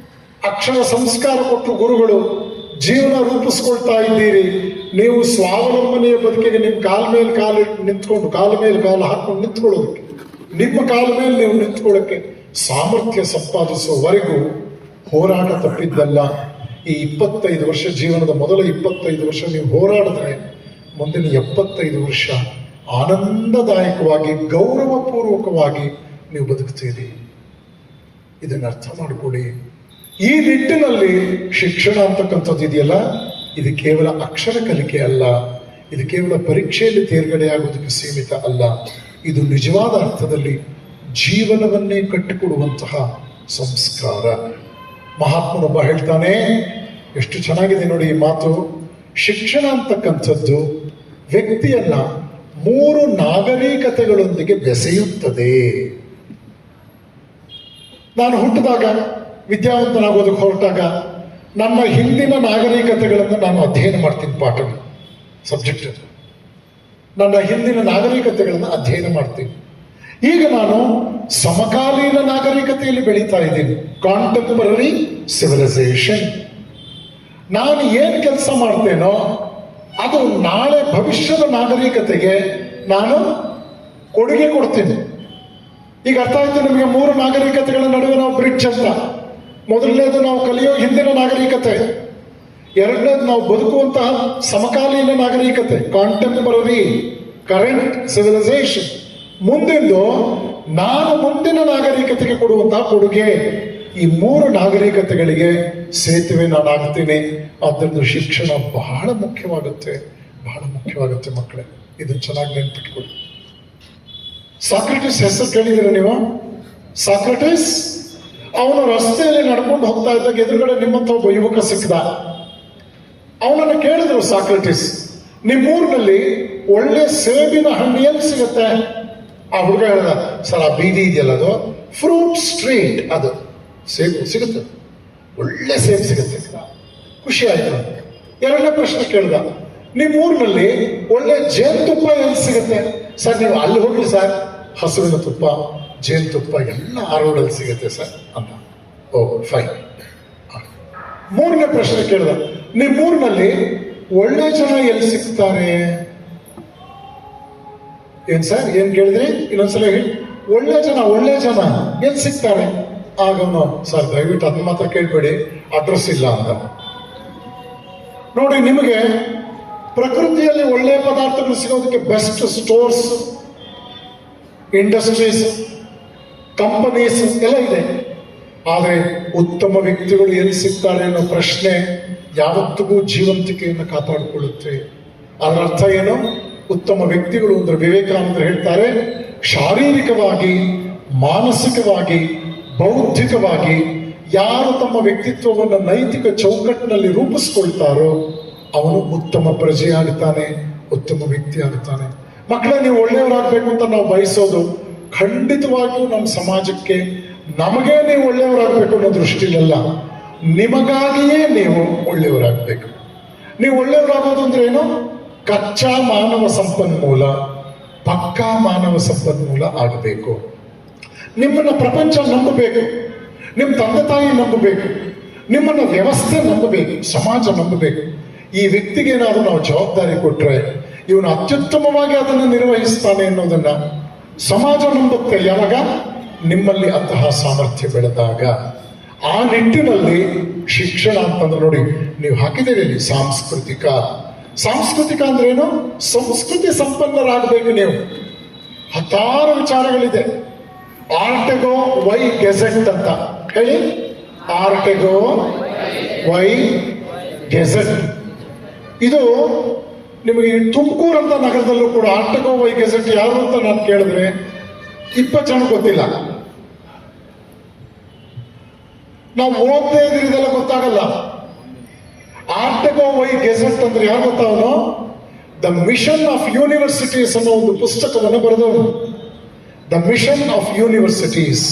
ಅಕ್ಷರ ಸಂಸ್ಕಾರ ಕೊಟ್ಟು ಗುರುಗಳು ಜೀವನ ರೂಪಿಸ್ಕೊಳ್ತಾ ಇದ್ದೀರಿ. ನೀವು ಸ್ವಾವಲಂಬನೆಯ ಬದುಕಿಗೆ ನಿಮ್ಮ ಕಾಲ ಮೇಲೆ ಕಾಲು ನಿಂತ್ಕೊಂಡು, ಕಾಲ ಮೇಲೆ ಕಾಲು ಹಾಕೊಂಡು ನಿಂತ್ಕೊಳ್ಳೋದಕ್ಕೆ, ನಿಮ್ಮ ಕಾಲ ಮೇಲೆ ನೀವು ನಿಂತ್ಕೊಳ್ಳೋಕ್ಕೆ ಸಾಮರ್ಥ್ಯ ಸಂಪಾದಿಸುವವರೆಗೂ ಹೋರಾಟ ತಪ್ಪಿದ್ದಲ್ಲ. ಈ 25 ವರ್ಷ ಜೀವನದ ಮೊದಲ 25 ವರ್ಷ ನೀವು ಹೋರಾಡಿದ್ರೆ ಮುಂದಿನ 75 ವರ್ಷ ಆನಂದದಾಯಕವಾಗಿ ಗೌರವಪೂರ್ವಕವಾಗಿ ನೀವು ಬದುಕ್ತೀರಿ. ಇದನ್ನು ಅರ್ಥ ಮಾಡಿಕೊಳ್ಳಿ. ಈ ನಿಟ್ಟಿನಲ್ಲಿ ಶಿಕ್ಷಣ ಅಂತಕ್ಕಂಥದ್ದು ಇದೆಯಲ್ಲ, ಇದು ಕೇವಲ ಅಕ್ಷರ ಕಲಿಕೆ ಅಲ್ಲ, ಇದು ಕೇವಲ ಪರೀಕ್ಷೆಯಲ್ಲಿ ತೇರ್ಗಡೆಯಾಗುವುದಕ್ಕೆ ಸೀಮಿತ ಅಲ್ಲ. ಇದು ನಿಜವಾದ ಅರ್ಥದಲ್ಲಿ ಜೀವನವನ್ನೇ ಕಟ್ಟಿಕೊಡುವಂತಹ ಸಂಸ್ಕಾರ. ಮಹಾತ್ಮನೊಬ್ಬ ಹೇಳ್ತಾನೆ, ಎಷ್ಟು ಚೆನ್ನಾಗಿದೆ ನೋಡಿ ಈ ಮಾತು. ಶಿಕ್ಷಣ ಅಂತಕ್ಕಂಥದ್ದು ವ್ಯಕ್ತಿಯನ್ನ 3 ನಾಗರಿಕತೆಗಳೊಂದಿಗೆ ಬೆಸೆಯುತ್ತದೆ. ನಾನು ಹುಟ್ಟಿದಾಗ, ವಿದ್ಯಾವಂತನಾಗೋದಕ್ಕೆ ಹೊರಟಾಗ ನನ್ನ ಹಿಂದಿನ ನಾಗರಿಕತೆಗಳನ್ನು ನಾನು ಅಧ್ಯಯನ ಮಾಡ್ತೀನಿ. ಪಾಠ ಸಬ್ಜೆಕ್ಟ್ ಅದು. ನನ್ನ ಹಿಂದಿನ ನಾಗರಿಕತೆಗಳನ್ನು ಅಧ್ಯಯನ ಮಾಡ್ತೀನಿ. ಈಗ ನಾನು ಸಮಕಾಲೀನ ನಾಗರಿಕತೆಯಲ್ಲಿ ಬೆಳೀತಾ ಇದ್ದೀನಿ, ಕಾಂಟೆಂಪರರಿ ಸಿವಿಲೈಸೇಷನ್. ನಾನು ಏನು ಕೆಲಸ ಮಾಡ್ತೇನೋ ಅದು ನಾಳೆ ಭವಿಷ್ಯದ ನಾಗರಿಕತೆಗೆ ನಾನು ಕೊಡುಗೆ ಕೊಡ್ತೀನಿ. ಈಗ ಅರ್ಥ ಆಯ್ತು ನಿಮಗೆ? 3 ನಾಗರಿಕತೆಗಳ ನಡುವೆ ನಾವು ಬ್ರಿಡ್ಜ್ ಅಂತ. ಮೊದಲನೇದು ನಾವು ಕಲಿಯೋ ಹಿಂದಿನ ನಾಗರಿಕತೆ, ಎರಡನೇದು ನಾವು ಬದುಕುವಂತಹ ಸಮಕಾಲೀನ ನಾಗರಿಕತೆ, ಕಾಂಟೆಂಪರರಿ ಕರೆಂಟ್ ಸಿವಿಲೈಸೇಷನ್. ಮುಂದಿಂದು ನಾನು ಮುಂದಿನ ನಾಗರಿಕತೆಗೆ ಕೊಡುವಂತಹ ಕೊಡುಗೆ. ಈ 3 ನಾಗರಿಕತೆಗಳಿಗೆ ಸೇತುವೆ ನಾನಾಗ್ತೀನಿ. ಆದ್ದರಿಂದ ಶಿಕ್ಷಣ ಬಹಳ ಮುಖ್ಯವಾಗುತ್ತೆ, ಬಹಳ ಮುಖ್ಯವಾಗುತ್ತೆ ಮಕ್ಕಳೇ. ಇದನ್ನು ಚೆನ್ನಾಗಿ ನೆನ್ಪಿಟ್ಕೊಳ್ಳಿ. ಸಾಕ್ರೆಟಿಸ್ ಹೆಸರು ಕೇಳಿದಿರ ನೀವು? ಸಾಕ್ರೆಟಿಸ್ ಅವನು ರಸ್ತೆಯಲ್ಲಿ ನಡ್ಕೊಂಡು ಹೋಗ್ತಾ ಇದ್ದಾಗ ಎದುರುಗಡೆ ನಿಮ್ಮಂತ ಒಬ್ಬ ಯುವಕ ಸಿಕ್ಕದ. ಅವನನ್ನು ಕೇಳಿದ್ರು ಸಾಕ್ರೆಟಿಸ್, ನಿಮ್ಮೂರಿನಲ್ಲಿ ಒಳ್ಳೆ ಸೇಬಿನ ಹಣ್ಣು ಎಲ್ಲಿ ಸಿಗುತ್ತೆ? ಆ ಹುಡುಗ ಹೇಳ್ದ, ಸರ್ ಆ ಬೀದಿ ಇದೆಯಲ್ಲ ಅದು ಫ್ರೂಟ್ ಸ್ಟ್ರೀಟ್, ಅದು ಸೇಬು ಸಿಗುತ್ತೆ, ಒಳ್ಳೆ ಸೇಬು ಸಿಗುತ್ತೆ. ಖುಷಿ ಆಯ್ತು. ಎರಡನೇ ಪ್ರಶ್ನೆ ಕೇಳ್ದ, ನಿಮ್ಮೂರಿನಲ್ಲಿ ಒಳ್ಳೆ ಜೇನುತುಪ್ಪ ಎಲ್ಲಿ ಸಿಗುತ್ತೆ? ಸರ್ ನೀವು ಅಲ್ಲಿ ಹೋಗ್ಲಿ ಸರ್, ಹಸುವಿನ ತುಪ್ಪ, ಜೇನುತುಪ್ಪ ಎಲ್ಲ ಆ ರೋಡಲ್ಲಿ ಸಿಗುತ್ತೆ ಸರ್ ಅಂತ. ಓ ಫೈನ್. ಮೂರನೇ ಪ್ರಶ್ನೆ ಕೇಳ್ದ, ನಿಮ್ಮೂರಿನಲ್ಲಿ ಒಳ್ಳೆ ಜನ ಎಲ್ಲಿ ಸಿಗ್ತಾರೆ? ಏನ್ ಸರ್ ಏನ್ ಕೇಳಿದ್ರಿ? ಇನ್ನೊಂದ್ಸಲ ಹೇಳಿ. ಒಳ್ಳೆ ಜನ ಎಲ್ಲಿ ಸಿಗ್ತಾರೆ? ಆಗವನು, ಸರ್ ದಯವಿಟ್ಟು ಅದನ್ನ ಮಾತ್ರ ಕೇಳ್ಬೇಡಿ, ಅಡ್ರೆಸ್ ಇಲ್ಲ ಅಂತ. ನೋಡಿ, ನಿಮಗೆ ಪ್ರಕೃತಿಯಲ್ಲಿ ಒಳ್ಳೆಯ ಪದಾರ್ಥಗಳು ಸಿಗೋದಕ್ಕೆ ಬೆಸ್ಟ್ ಸ್ಟೋರ್ಸ್, ಇಂಡಸ್ಟ್ರೀಸ್, ಕಂಪನೀಸ್ ಎಲ್ಲ ಇದೆ. ಆದರೆ ಉತ್ತಮ ವ್ಯಕ್ತಿಗಳು ಎಲ್ಲಿ ಸಿಗ್ತಾರೆ ಅನ್ನೋ ಪ್ರಶ್ನೆ ಯಾವತ್ತಿಗೂ ಜೀವಂತಿಕೆಯನ್ನು ಕಾಪಾಡಿಕೊಳ್ಳುತ್ತೆ. ಅದರ ಅರ್ಥ ಏನು? ಉತ್ತಮ ವ್ಯಕ್ತಿಗಳು ಅಂದ್ರೆ ವಿವೇಕಾನಂದರು ಹೇಳ್ತಾರೆ, ಶಾರೀರಿಕವಾಗಿ, ಮಾನಸಿಕವಾಗಿ, ಬೌದ್ಧಿಕವಾಗಿ ಯಾರು ತಮ್ಮ ವ್ಯಕ್ತಿತ್ವವನ್ನು ನೈತಿಕ ಚೌಕಟ್ಟಿನಲ್ಲಿ ರೂಪಿಸ್ಕೊಳ್ತಾರೋ ಅವನು ಉತ್ತಮ ಪ್ರಜೆಯಾಗುತ್ತಾನೆ, ಉತ್ತಮ ವ್ಯಕ್ತಿ ಆಗುತ್ತಾನೆ. ಮಕ್ಕಳೇ, ನೀವು ಒಳ್ಳೆಯವರಾಗಬೇಕು ಅಂತ ನಾವು ಬಯಸೋದು ಖಂಡಿತವಾಗಿಯೂ ನಮ್ಮ ಸಮಾಜಕ್ಕೆ, ನಮಗೆ ನೀವು ಒಳ್ಳೆಯವರಾಗಬೇಕು ಅನ್ನೋ ದೃಷ್ಟಿಲಲ್ಲ, ನಿಮಗಾಗಿಯೇ ನೀವು ಒಳ್ಳೆಯವರಾಗಬೇಕು. ನೀವು ಒಳ್ಳೆಯವರಾಗೋದು ಅಂದ್ರೆ ಏನು? ಕಚ್ಚಾ ಮಾನವ ಸಂಪನ್ಮೂಲ ಪಕ್ಕಾ ಮಾನವ ಸಂಪನ್ಮೂಲ ಆಗಬೇಕು. ನಿಮ್ಮನ್ನ ಪ್ರಪಂಚ ನಂಬಬೇಕು. ನಿಮ್ಮ ತಂದೆ ತಾಯಿ ನಂಬಬೇಕು, ನಿಮ್ಮನ್ನು ವ್ಯವಸ್ಥೆ ನಂಬಬೇಕು, ಸಮಾಜ ನಂಬಬೇಕು. ಈ ವ್ಯಕ್ತಿಗೆ ಏನಾದರೂ ನಾವು ಜವಾಬ್ದಾರಿ ಕೊಟ್ಟರೆ ಇವನು ಅತ್ಯುತ್ತಮವಾಗಿ ಅದನ್ನು ನಿರ್ವಹಿಸ್ತಾನೆ ಅನ್ನೋದನ್ನ ಸಮಾಜ ನಂಬುತ್ತೆ. ಯಾವಾಗ ನಿಮ್ಮಲ್ಲಿ ಅಂತಹ ಸಾಮರ್ಥ್ಯ ಬೆಳೆದಾಗ. ಆ ನಿಟ್ಟಿನಲ್ಲಿ ಶಿಕ್ಷಣ ಅಂತಂದ್ರೆ ನೋಡಿ, ನೀವು ಹಾಕಿದ್ದೀರಿ ಇಲ್ಲಿ ಸಾಂಸ್ಕೃತಿಕ. ಸಾಂಸ್ಕೃತಿಕ ಅಂದ್ರೆ ಏನು? ಸಂಸ್ಕೃತಿ ಸಂಪನ್ನರಾಗಬೇಕು ನೀವು. ಹತ್ತಾರು ವಿಚಾರಗಳಿದೆ. ಆರ್ಟೆಗೋ ವೈ ಗೆಜೆಟ್ ಅಂತ ಹೇಳಿ. ಆರ್ಟೆಗೋ ವೈ ಗೆಜೆಟ್ ಇದು ನಿಮಗೆ ತುಮಕೂರು ಅಂತ ನಗರದಲ್ಲೂ ಕೂಡ ಆರ್ಟೆಗೋ ವೈ ಗೆಜೆಟ್ ಯಾರು ಅಂತ ನಾನು ಕೇಳಿದ್ರೆ 20 ಜನ ಗೊತ್ತಿಲ್ಲ. ನಾವು ಓದದೇ ಇದ್ರೆ ಇದೆಲ್ಲ ಗೊತ್ತಾಗಲ್ಲ. ಆರ್ಟೆಗೋ ವೈ ಗೆಜೆಟ್ ಅಂದ್ರೆ ಯಾರು ಗೊತ್ತಾವನು? ದ ಮಿಷನ್ ಆಫ್ ಯೂನಿವರ್ಸಿಟೀಸ್ ಅನ್ನೋ ಒಂದು ಪುಸ್ತಕವನ್ನು ಬರೆದವನು. The mission of universities.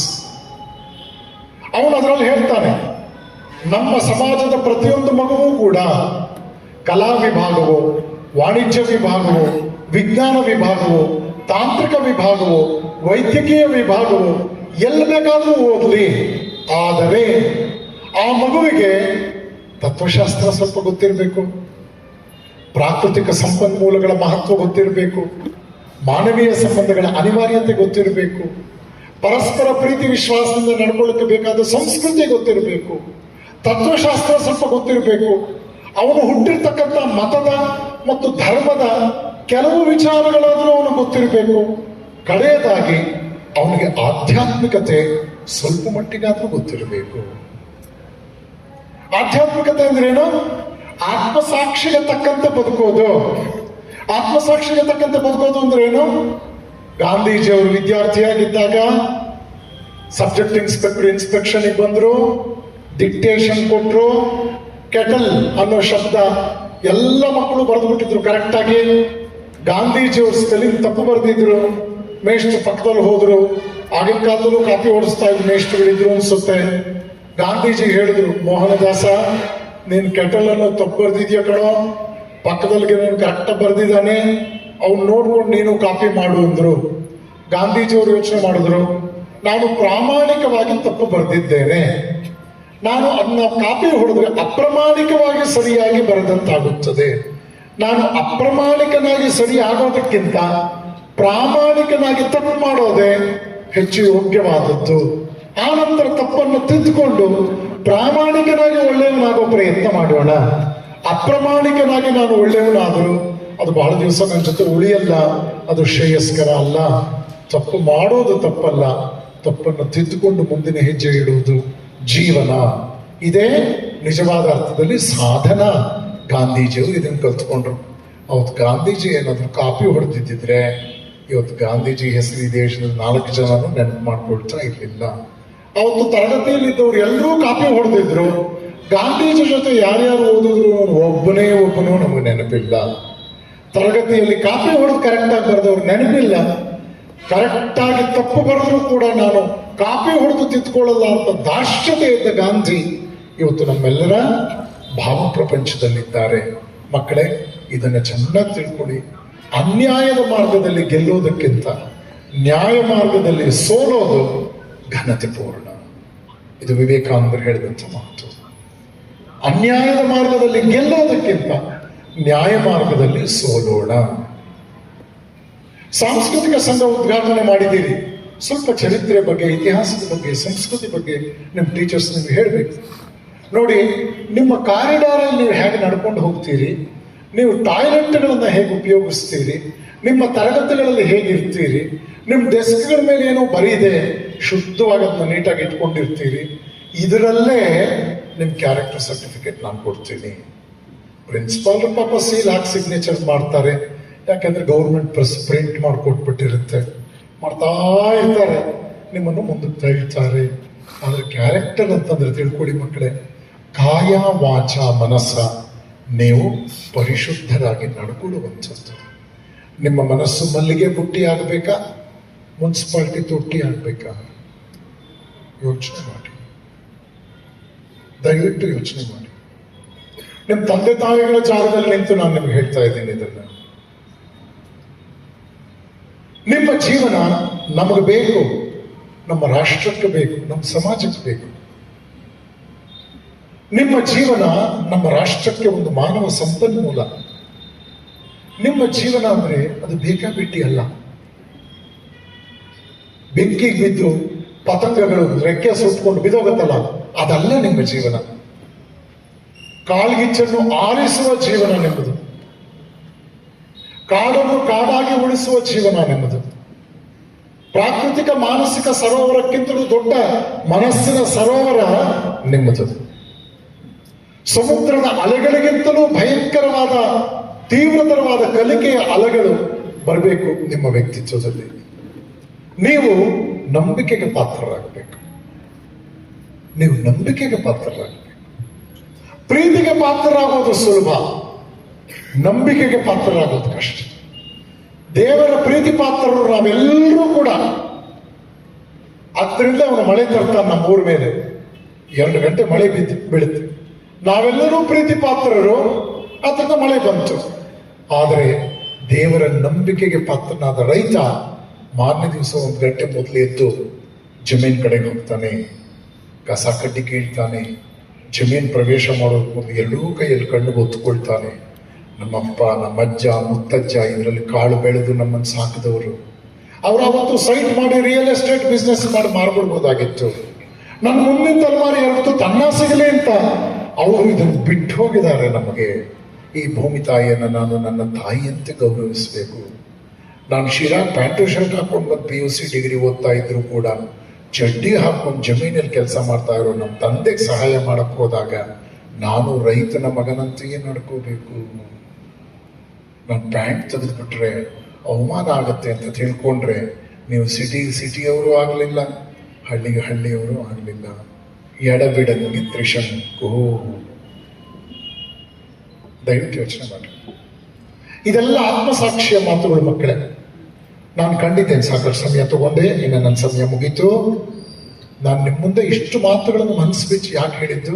ಅವನು ಅದರಲ್ಲಿ ಹೇಳ್ತಾನೆ, ನಮ್ಮ ಸಮಾಜದ ಪ್ರತಿಯೊಂದು ಮಗುವೂ ಕೂಡ ಕಲಾ ವಿಭಾಗವು, ವಾಣಿಜ್ಯ ವಿಭಾಗವು, ವಿಜ್ಞಾನ ವಿಭಾಗವು, ತಾಂತ್ರಿಕ ವಿಭಾಗವು, ವೈದ್ಯಕೀಯ ವಿಭಾಗವು ಎಲ್ಲಿ ಬೇಕಾದರೂ ಓದಲಿ. ಆದರೆ ಆ ಮಗುವಿಗೆ ತತ್ವಶಾಸ್ತ್ರ ಸ್ವಲ್ಪ ಗೊತ್ತಿರಬೇಕು, ಪ್ರಾಕೃತಿಕ ಸಂಪನ್ಮೂಲಗಳ ಮಹತ್ವ ಗೊತ್ತಿರಬೇಕು, ಮಾನವೀಯ ಸಂಬಂಧಗಳ ಅನಿವಾರ್ಯತೆ ಗೊತ್ತಿರಬೇಕು, ಪರಸ್ಪರ ಪ್ರೀತಿ ವಿಶ್ವಾಸದಿಂದ ನಡ್ಕೊಳ್ಳಕ್ಕೆ ಬೇಕಾದ ಸಂಸ್ಕೃತಿ ಗೊತ್ತಿರಬೇಕು, ತತ್ವಶಾಸ್ತ್ರ ಸ್ವಲ್ಪ ಗೊತ್ತಿರಬೇಕು. ಅವನು ಹುಟ್ಟಿರ್ತಕ್ಕಂಥ ಮತದ ಮತ್ತು ಧರ್ಮದ ಕೆಲವು ವಿಚಾರಗಳಾದರೂ ಅವನು ಗೊತ್ತಿರಬೇಕು. ಕಡೆಯದಾಗಿ ಅವನಿಗೆ ಆಧ್ಯಾತ್ಮಿಕತೆ ಸ್ವಲ್ಪ ಮಟ್ಟಿಗಾದ್ರೂ ಗೊತ್ತಿರಬೇಕು. ಆಧ್ಯಾತ್ಮಿಕತೆ ಅಂದ್ರೇನು? ಆತ್ಮಸಾಕ್ಷಿಗೆ ತಕ್ಕಂತೆ ಬದುಕೋದು. ಆತ್ಮಸಾಕ್ಷಿಗೆ ತಕ್ಕಂತೆ ಬದುಕೋದು ಅಂದ್ರೆ ಏನು? ಗಾಂಧೀಜಿಯವರು ವಿದ್ಯಾರ್ಥಿಯಾಗಿದ್ದಾಗ ಸಬ್ಜೆಕ್ಟ್ ಇನ್ಸ್ಪೆಕ್ಷನ್ಗೆ ಬಂದ್ರು, ಡಿಕ್ಟೇಷನ್ ಕೊಟ್ರು. ಕೆಟಲ್ ಅನ್ನೋ ಶಬ್ದ ಎಲ್ಲ ಮಕ್ಕಳು ಬರೆದು ಬಿಟ್ಟಿದ್ರು ಕರೆಕ್ಟಾಗಿ. ಗಾಂಧೀಜಿಯವರು ಸ್ಪೆಲ್ಲಿಂಗ್ ತಪ್ಪು ಬರೆದಿದ್ರು. ಮೇಷ್ಟ್ರು ಪಕ್ಕದಲ್ಲಿ ಹೋದ್ರು. ಆಗಿನ ಕಾಲದಲ್ಲೂ ಕಾಪಿ ಓಡಿಸ್ತಾ ಇದ್ರು ಮೇಷ್ಟ್ರುಗಳಿದ್ರು ಅನ್ಸುತ್ತೆ. ಗಾಂಧೀಜಿ ಹೇಳಿದ್ರು, ಮೋಹನದಾಸ ನೀನ್ ಕೆಟಲ್ ಅನ್ನೋ ತಪ್ಪು ಬರ್ದಿದ್ಯಾ ಕಣೋ, ಪಕ್ಕದಲ್ಲಿ ಕರೆಕ್ಟಾಗಿ ಬರ್ದಿದ್ದಾನೆ, ಅವ್ನು ನೋಡ್ಕೊಂಡು ನೀನು ಕಾಪಿ ಮಾಡು ಅಂದ್ರು. ಗಾಂಧೀಜಿಯವರು ಯೋಚನೆ ಮಾಡಿದ್ರು, ನಾನು ಪ್ರಾಮಾಣಿಕವಾಗಿ ತಪ್ಪು ಬರೆದಿದ್ದೇನೆ, ನಾನು ಅದನ್ನ ಕಾಪಿ ಹೊಡೆದ್ರೆ ಅಪ್ರಾಮಾಣಿಕವಾಗಿ ಸರಿಯಾಗಿ ಬರೆದಂತಾಗುತ್ತದೆ. ನಾನು ಅಪ್ರಾಮಾಣಿಕನಾಗಿ ಸರಿ ಆಗೋದಕ್ಕಿಂತ ಪ್ರಾಮಾಣಿಕನಾಗಿ ತಪ್ಪು ಮಾಡೋದೇ ಹೆಚ್ಚು ಯೋಗ್ಯವಾದದ್ದು. ಆ ನಂತರ ತಪ್ಪನ್ನು ತಿದ್ದುಕೊಂಡು ಪ್ರಾಮಾಣಿಕನಾಗಿ ಒಳ್ಳೆಯವನಾಗೋ ಪ್ರಯತ್ನ ಮಾಡೋಣ. ಅಪ್ರಾಮಾಣಿಕನಾಗಿ ನಾನು ಒಳ್ಳೆಯವನಾದರೂ ಅದು ಬಹಳ ದಿವಸ ನನ್ನ ಜೊತೆ ಉಳಿಯಲ್ಲ, ಅದು ಶ್ರೇಯಸ್ಕರ ಅಲ್ಲ. ತಪ್ಪು ಮಾಡೋದು ತಪ್ಪಲ್ಲ, ತಪ್ಪನ್ನು ತಿದ್ದುಕೊಂಡು ಮುಂದಿನ ಹೆಜ್ಜೆ ಇಡುವುದು ಜೀವನ. ಇದೇ ನಿಜವಾದ ಅರ್ಥದಲ್ಲಿ ಸಾಧನ. ಗಾಂಧೀಜಿಯವರು ಇದನ್ನು ಕಲ್ತ್ಕೊಂಡ್ರು. ಅವತ್ತು ಗಾಂಧೀಜಿ ಏನಾದ್ರು ಕಾಪಿ ಹೊಡೆದಿದ್ದಿದ್ರೆ ಇವತ್ತು ಗಾಂಧೀಜಿ ಹೆಸರು ಈ ದೇಶದಲ್ಲಿ 4 ಜನನು ನೆನಪು ಮಾಡ್ಕೊಳ್ತಾ ಇರಲಿಲ್ಲ. ಅವತ್ತು ತರಗತಿಯಲ್ಲಿದ್ದವ್ರು ಎಲ್ಲರೂ ಕಾಪಿ ಹೊಡೆದಿದ್ರು. ಗಾಂಧೀಜಿ ಜೊತೆ ಯಾರ್ಯಾರು ಓದಿದ್ರು ಒಬ್ಬನೂ ನಮಗೆ ನೆನಪಿಲ್ಲ. ತರಗತಿಯಲ್ಲಿ ಕಾಪಿ ಹೊಡೆದು ಕರೆಕ್ಟಾಗಿ ಬರೆದವ್ರು ನೆನಪಿಲ್ಲ. ಕರೆಕ್ಟಾಗಿ ತಪ್ಪು ಬರೆದ್ರು ಕೂಡ ನಾನು ಕಾಪಿ ಹೊಡೆದು ತಿದ್ಕೊಳ್ಳಲ್ಲ ಅಂತ ದಾರ್ಷ್ಟ್ಯತೆ ಇದ್ದ ಗಾಂಧಿ ಇವತ್ತು ನಮ್ಮೆಲ್ಲರ ಭಾವ ಪ್ರಪಂಚದಲ್ಲಿದ್ದಾರೆ. ಮಕ್ಕಳೇ, ಇದನ್ನು ಚೆನ್ನಾಗಿ ತಿಳ್ಕೊಳ್ಳಿ. ಅನ್ಯಾಯದ ಮಾರ್ಗದಲ್ಲಿ ಗೆಲ್ಲೋದಕ್ಕಿಂತ ನ್ಯಾಯ ಮಾರ್ಗದಲ್ಲಿ ಸೋಲೋದು ಘನತೆಪೂರ್ಣ. ಇದು ವಿವೇಕಾನಂದರು ಹೇಳಿದಂಥ ಮಾತು. ಅನ್ಯಾಯದ ಮಾರ್ಗದಲ್ಲಿ ಗೆಲ್ಲೋದಕ್ಕಿಂತ ನ್ಯಾಯ ಮಾರ್ಗದಲ್ಲಿ ಸೋಲೋಣ. ಸಾಂಸ್ಕೃತಿಕ ಸಂಘ ಉದ್ಘಾಟನೆ ಮಾಡಿದ್ದೀರಿ. ಸ್ವಲ್ಪ ಚರಿತ್ರೆ ಬಗ್ಗೆ, ಇತಿಹಾಸದ ಬಗ್ಗೆ, ಸಂಸ್ಕೃತಿ ಬಗ್ಗೆ ನಿಮ್ಮ ಟೀಚರ್ಸ್ ನಿಮ್ಗೆ ಹೇಳಬೇಕು. ನೋಡಿ, ನಿಮ್ಮ ಕಾರಿಡಾರಲ್ಲಿ ನೀವು ಹೇಗೆ ನಡ್ಕೊಂಡು ಹೋಗ್ತೀರಿ, ನೀವು ಟಾಯ್ಲೆಟ್ಗಳನ್ನು ಹೇಗೆ ಉಪಯೋಗಿಸ್ತೀರಿ, ನಿಮ್ಮ ತರಗತಿಗಳಲ್ಲಿ ಹೇಗಿರ್ತೀರಿ, ನಿಮ್ಮ ಡೆಸ್ಕ್ಗಳ ಮೇಲೆ ಏನೋ ಬರೀದೆ ಶುದ್ಧವಾಗಿ ಅದನ್ನ ನೀಟಾಗಿ ಇಟ್ಕೊಂಡಿರ್ತೀರಿ. ಇದರಲ್ಲೇ ನಿಮ್ಮ ಕ್ಯಾರೆಕ್ಟರ್ ಸರ್ಟಿಫಿಕೇಟ್ ನಾನು ಕೊಡ್ತೀನಿ. ಪ್ರಿನ್ಸಿಪಾಲ್ ಪಾಪ ಸೀಲ್ ಹಾಕಿ ಸಿಗ್ನೇಚರ್ ಮಾಡ್ತಾರೆ, ಯಾಕೆಂದ್ರೆ ಗೌರ್ಮೆಂಟ್ ಪ್ರಿಂಟ್ ಮಾಡಿಕೊಟ್ಬಿಟ್ಟಿರುತ್ತೆ, ಮಾಡ್ತಾ ಇರ್ತಾರೆ, ನಿಮ್ಮನ್ನು ಮುಂದಕ್ಕೆ ತಳ್ತಾರೆ. ಆದ್ರೆ ಕ್ಯಾರೆಕ್ಟರ್ ಅಂತಂದ್ರೆ ತಿಳ್ಕೊಳ್ಳಿ ಮಕ್ಕಳೇ, ಕಾಯ ವಾಚ ಮನಸ್ಸ ನೀವು ಪರಿಶುದ್ಧರಾಗಿ ನಡ್ಕೊಳ್ಳುವಂಥದ್ದು. ನಿಮ್ಮ ಮನಸ್ಸು ಮಲ್ಲಿಗೆ ಬುಟ್ಟಿ ಆಗಬೇಕಾ, ಮುನ್ಸಿಪಾಲ್ಟಿ ತೊಟ್ಟಿ ಆಗಬೇಕಾ? ಯೋಚನೆ ಮಾಡಿ, ದಯವಿಟ್ಟು ಯೋಚನೆ ಮಾಡಿ. ನಿಮ್ಮ ತಂದೆ ತಾಯಿಗಳ ಜಾಗದಲ್ಲಿ ನಿಂತು ನಾನು ನಿಮ್ಗೆ ಹೇಳ್ತಾ ಇದ್ದೀನಿ ಇದನ್ನ. ನಿಮ್ಮ ಜೀವನ ನಮಗೆ ಬೇಕು, ನಮ್ಮ ರಾಷ್ಟ್ರಕ್ಕೆ ಬೇಕು, ನಮ್ಮ ಸಮಾಜಕ್ಕೆ ಬೇಕು. ನಿಮ್ಮ ಜೀವನ ನಮ್ಮ ರಾಷ್ಟ್ರಕ್ಕೆ ಒಂದು ಮಾನವ ಸಂಪನ್ಮೂಲ. ನಿಮ್ಮ ಜೀವನ ಅಂದ್ರೆ ಅದು ಬೇಕಾಬಿಟ್ಟಿ ಅಲ್ಲ. ಬೆಂಕಿಗೆ ಬಿದ್ದು ಪತಂಗಗಳು ರೆಕ್ಕೆ ಸುಟ್ಕೊಂಡು ಬಿದ್ದೋಗತ್ತಲ್ಲ, ಅದಲ್ಲ ನಿಮ್ಮ ಜೀವನ. ಕಾಳ್ಗಿಚ್ಚನ್ನು ಆರಿಸುವ ಜೀವನ ನಿಮ್ಮದು. ಕಾಡನ್ನು ಕಾಡಾಗಿ ಉಳಿಸುವ ಜೀವನ ನಿಮ್ಮದು. ಪ್ರಾಕೃತಿಕ ಮಾನಸಿಕ ಸರೋವರಕ್ಕಿಂತಲೂ ದೊಡ್ಡ ಮನಸ್ಸಿನ ಸರೋವರ ನಿಮ್ಮದು. ಸಮುದ್ರದ ಅಲೆಗಳಿಗಿಂತಲೂ ಭಯಂಕರವಾದ ತೀವ್ರತರವಾದ ಕಲಿಕೆಯ ಅಲೆಗಳು ಬರಬೇಕು ನಿಮ್ಮ ವ್ಯಕ್ತಿತ್ವದಲ್ಲಿ. ನೀವು ನಂಬಿಕೆಗೆ ಪಾತ್ರರಾಗಬೇಕು. ನೀವು ನಂಬಿಕೆಗೆ ಪಾತ್ರರಾಗಬೇಕು. ಪ್ರೀತಿಗೆ ಪಾತ್ರರಾಗೋದು ಸುಲಭ, ನಂಬಿಕೆಗೆ ಪಾತ್ರರಾಗೋದು ಕಷ್ಟ. ದೇವರ ಪ್ರೀತಿ ಪಾತ್ರರು ನಾವೆಲ್ಲರೂ ಕೂಡ. ಅದರಿಂದ ಅವನು ಮಳೆ ತರ್ತಾನೆ ನಮ್ಮ ಊರ ಮೇಲೆ. 2 ಗಂಟೆ ಮಳೆ ಬೀಳುತ್ತೆ. ನಾವೆಲ್ಲರೂ ಪ್ರೀತಿ ಪಾತ್ರರು, ಅದರಿಂದ ಮಳೆ ಬಂತು. ಆದರೆ ದೇವರ ನಂಬಿಕೆಗೆ ಪಾತ್ರನಾದ ರೈತ ಮಾರನೇ ದಿವಸ 1 ಗಂಟೆ ಮೊದಲು ಎದ್ದು ಜಮೀನ್ ಕಡೆಗೆ ಹೋಗ್ತಾನೆ, ಕಸ ಕಡ್ಡಿ ಕೀಳ್ತಾನೆ, ಜಮೀನ್ ಪ್ರವೇಶ ಮಾಡೋದು ಮೊದಲು ಎರಡೂ ಕೈಯಲ್ಲಿ ಕಣ್ಣು ಹೊತ್ತುಕೊಳ್ತಾನೆ. ನಮ್ಮಪ್ಪ, ನಮ್ಮಜ್ಜ, ಮುತ್ತಜ್ಜ ಇದರಲ್ಲಿ ಕಾಳು ಬೆಳೆದು ನಮ್ಮನ್ನು ಸಾಕಿದವರು. ಅವರು ಅವತ್ತು ಸೈಟ್ ಮಾಡಿ ರಿಯಲ್ ಎಸ್ಟೇಟ್ ಬಿಸ್ನೆಸ್ ಮಾಡಿ ಮಾರ್ಬಿಡ್ಬೋದಾಗಿತ್ತು. ನನ್ನ ಮುಂದಿನ ತಲೆಮಾರಿ ಯಾವತ್ತು ತನ್ನ ಸಿಗಲಿ ಅಂತ ಅವರು ಇದನ್ನು ಬಿಟ್ಟು ಹೋಗಿದ್ದಾರೆ. ನಮಗೆ ಈ ಭೂಮಿ ತಾಯಿಯನ್ನು ನಾನು ನನ್ನ ತಾಯಿಯಂತೆ ಗೌರವಿಸಬೇಕು. ನಾನು ಶಿರಾ ಪ್ಯಾಂಟು ಶರ್ಟ್ ಹಾಕೊಂಡು ಬಂದು PUC ಡಿಗ್ರಿ ಓದ್ತಾ ಇದ್ರು ಕೂಡ ಚಡ್ಡಿ ಹಾಕೊಂಡು ಜಮೀನಲ್ಲಿ ಕೆಲಸ ಮಾಡ್ತಾ ಇರೋ ನಮ್ಮ ತಂದೆಗೆ ಸಹಾಯ ಮಾಡಕ್ಕೆ ಹೋದಾಗ ನಾನು ರೈತನ ಮಗನಂತೆಯೇ ನಡ್ಕೋಬೇಕು. ನಾನು ಪ್ಯಾಂಟ್ ತೆಗೆದುಬಿಟ್ರೆ ಅವಮಾನ ಆಗತ್ತೆ ಅಂತ ತಿಳ್ಕೊಂಡ್ರೆ ನೀವು ಸಿಟಿಯವರು ಆಗಲಿಲ್ಲ, ಹಳ್ಳಿಯವರು ಆಗಲಿಲ್ಲ. ಎಡಬಿಡನಿಗೆ ತ್ರಿಶಂಕು. ದಯವಿಟ್ಟು ಯೋಚನೆ ಮಾಡಿ. ಇದೆಲ್ಲ ಆತ್ಮಸಾಕ್ಷಿಯ ಮಾತುಗಳು ಮಕ್ಕಳೇ. ನಾನು ಕಂಡಿದ್ದೇನೆ, ಸಾಕಷ್ಟು ಸಮಯ ತಗೊಂಡೆ, ಇನ್ನು ನನ್ನ ಸಮಯ ಮುಗೀತು. ನಾನು ನಿಮ್ಮ ಮುಂದೆ ಇಷ್ಟು ಮಾತುಗಳನ್ನು ಮನಸ್ಸು ಬಿಚ್ಚಿ ಯಾಕೆ ಹೇಳಿದ್ದು,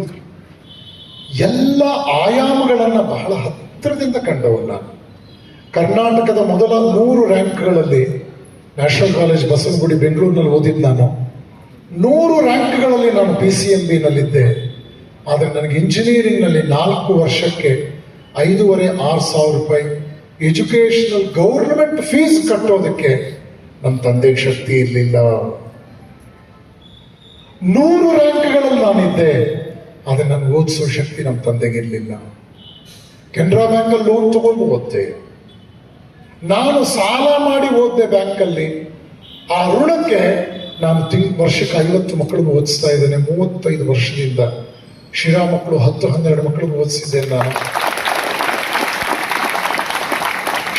ಎಲ್ಲ ಆಯಾಮಗಳನ್ನು ಬಹಳ ಹತ್ತಿರದಿಂದ ಕಂಡವನು ನಾನು. ಕರ್ನಾಟಕದ ಮೊದಲ 100 ರ್ಯಾಂಕ್ಗಳಲ್ಲಿ ನ್ಯಾಷನಲ್ ಕಾಲೇಜ್ ಬಸವನಗುಡಿ ಬೆಂಗಳೂರಿನಲ್ಲಿ ಓದಿದ್ದು ನಾನು. 100 ರ್ಯಾಂಕ್ಗಳಲ್ಲಿ ನಾನು PCMB-ನಲ್ಲಿದ್ದೆ. ಆದರೆ ನನಗೆ ಇಂಜಿನಿಯರಿಂಗ್ನಲ್ಲಿ 4 ವರ್ಷಕ್ಕೆ 5,500-6 ಸಾವಿರ ರೂಪಾಯಿ ಎಜುಕೇಶನಲ್ ಗೌರ್ಮೆಂಟ್ ಫೀಸ್ ಕಟ್ಟೋದಕ್ಕೆ ನಮ್ಮ ತಂದೆಗೆ ಶಕ್ತಿ ಇರಲಿಲ್ಲ. 100 ರ್ಯಾಂಕ್ಗಳಲ್ಲಿ ನಾನಿದ್ದೆ, ಆದರೆ ನನಗೆ ಓದಿಸೋ ಶಕ್ತಿ ನಮ್ಮ ತಂದೆಗೆ ಇರಲಿಲ್ಲ. ಕೆನರಾ ಬ್ಯಾಂಕಲ್ಲಿ ಲೋನ್ ತಗೊಂಡು ಓದ್ದೆ. ನಾನು ಸಾಲ ಮಾಡಿ ಓದ್ದೆ ಬ್ಯಾಂಕಲ್ಲಿ. ಆ ಋಣಕ್ಕೆ ನಾನು ವರ್ಷಕ್ಕೆ 50 ಮಕ್ಕಳನ್ನು ಓದಿಸ್ತಾ ಇದ್ದೇನೆ. 35 ವರ್ಷದಿಂದ ಶಿರಾ ಮಕ್ಕಳು 10-12 ಮಕ್ಕಳನ್ನು ಓದಿಸಿದ್ದೇನೆ ನಾನು.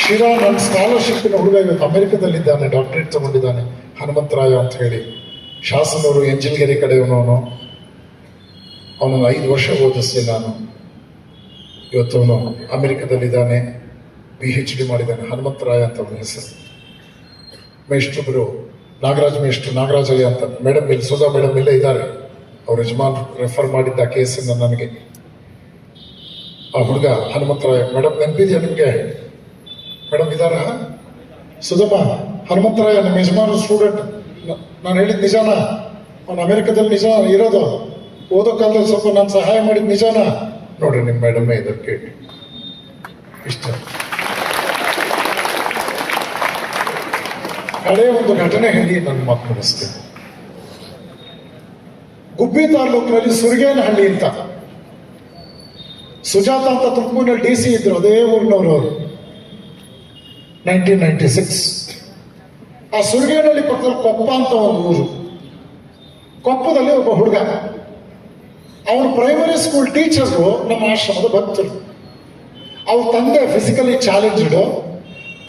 ಶಿರಾ ನನ್ನ ಸ್ಕಾಲರ್ಶಿಪ್ಪಿನ ಹುಡುಗ ಇವತ್ತು ಅಮೆರಿಕದಲ್ಲಿದ್ದಾನೆ, ಡಾಕ್ಟರೇಟ್ ತಗೊಂಡಿದ್ದಾನೆ, ಹನುಮಂತರಾಯ ಅಂತ ಹೇಳಿ. ಶಾಸನವರು ಎಂಜಿಲ್ಗೆರೆ ಕಡೆಯವನವನು. ಅವನನ್ನು 5 ವರ್ಷ ಓದಿಸ್ದೆ ನಾನು. ಇವತ್ತು ಅವನು ಅಮೆರಿಕದಲ್ಲಿದ್ದಾನೆ, PhD ಮಾಡಿದ್ದಾನೆ. ಹನುಮಂತರಾಯ ಅಂತ ಅವನ ಹೆಸರು. ಮೇಷ್ಟ್ರೊಬ್ಬರು ನಾಗರಾಜಯ್ಯ ಅಂತ ಮೇಡಮ್ ಇಲ್ಲಿ, ಸುಧಾ ಮೇಡಮ್ ಇಲ್ಲೇ ಇದ್ದಾರೆ. ಅವ್ರ ಯಜಮಾನ್ ರೆಫರ್ ಮಾಡಿದ್ದ ಕೇಸನ್ನು ನನಗೆ. ಆ ಹುಡುಗ ಹನುಮಂತರಾಯ. ಮೇಡಮ್ ನೆನಪಿದೆಯಾ ನಿಮಗೆ? ಮೇಡಮ್ ಇದ್ದಾರ? ಸುಧಮ್ಮ, ಹನುಮಂತರಾಯ ನಮ್ಮ ಯಜಮಾನ ಸ್ಟೂಡೆಂಟ್. ನಾನು ಹೇಳಿದ ನಿಜಾನ? ಅವನು ಅಮೆರಿಕದಲ್ಲಿ ನಿಜ ಇರೋದು. ಓದೋ ಕಾಲದಲ್ಲಿ ಸ್ವಲ್ಪ ನಾನು ಸಹಾಯ ಮಾಡಿದ ನಿಜಾನ? ನೋಡ್ರಿ, ನಿಮ್ಮ ಮೇಡಮೇ ಇದ್ದಾರೆ, ಕೇಳಿ. ಇಷ್ಟ. ಹಳೇ ಒಂದು ಘಟನೆ ಹೇಳಿ ನನ್ನ ಮಾತು ಮುಗಿಸ್ತೇನೆ. ಗುಬ್ಬಿ ತಾಲೂಕಿನಲ್ಲಿ ಸುರಗೇನಹಳ್ಳಿ ಅಂತ, ಸುಜಾತ ಅಂತ ತುಮಕೂರಿನಲ್ಲಿ DC ಇದ್ರು, ಅದೇ ಊರಿನವರು ಅವರು. 1996. ಆ ಸುರಗೇನಹಳ್ಳಿ ಪಕ್ಕದಲ್ಲಿ ಕೊಪ್ಪ ಅಂತ ಒಂದು ಊರು. ಕೊಪ್ಪದಲ್ಲಿ ಒಬ್ಬ ಹುಡುಗ, ಅವನು ಪ್ರೈಮರಿ ಸ್ಕೂಲ್ ಟೀಚರ್ಸು, ನಮ್ಮ ಆಶ್ರಮದ ಭಕ್ತರು. ಅವ್ರ ತಂದೆ ಫಿಸಿಕಲಿ ಚಾಲೆಂಜ್ಡ್,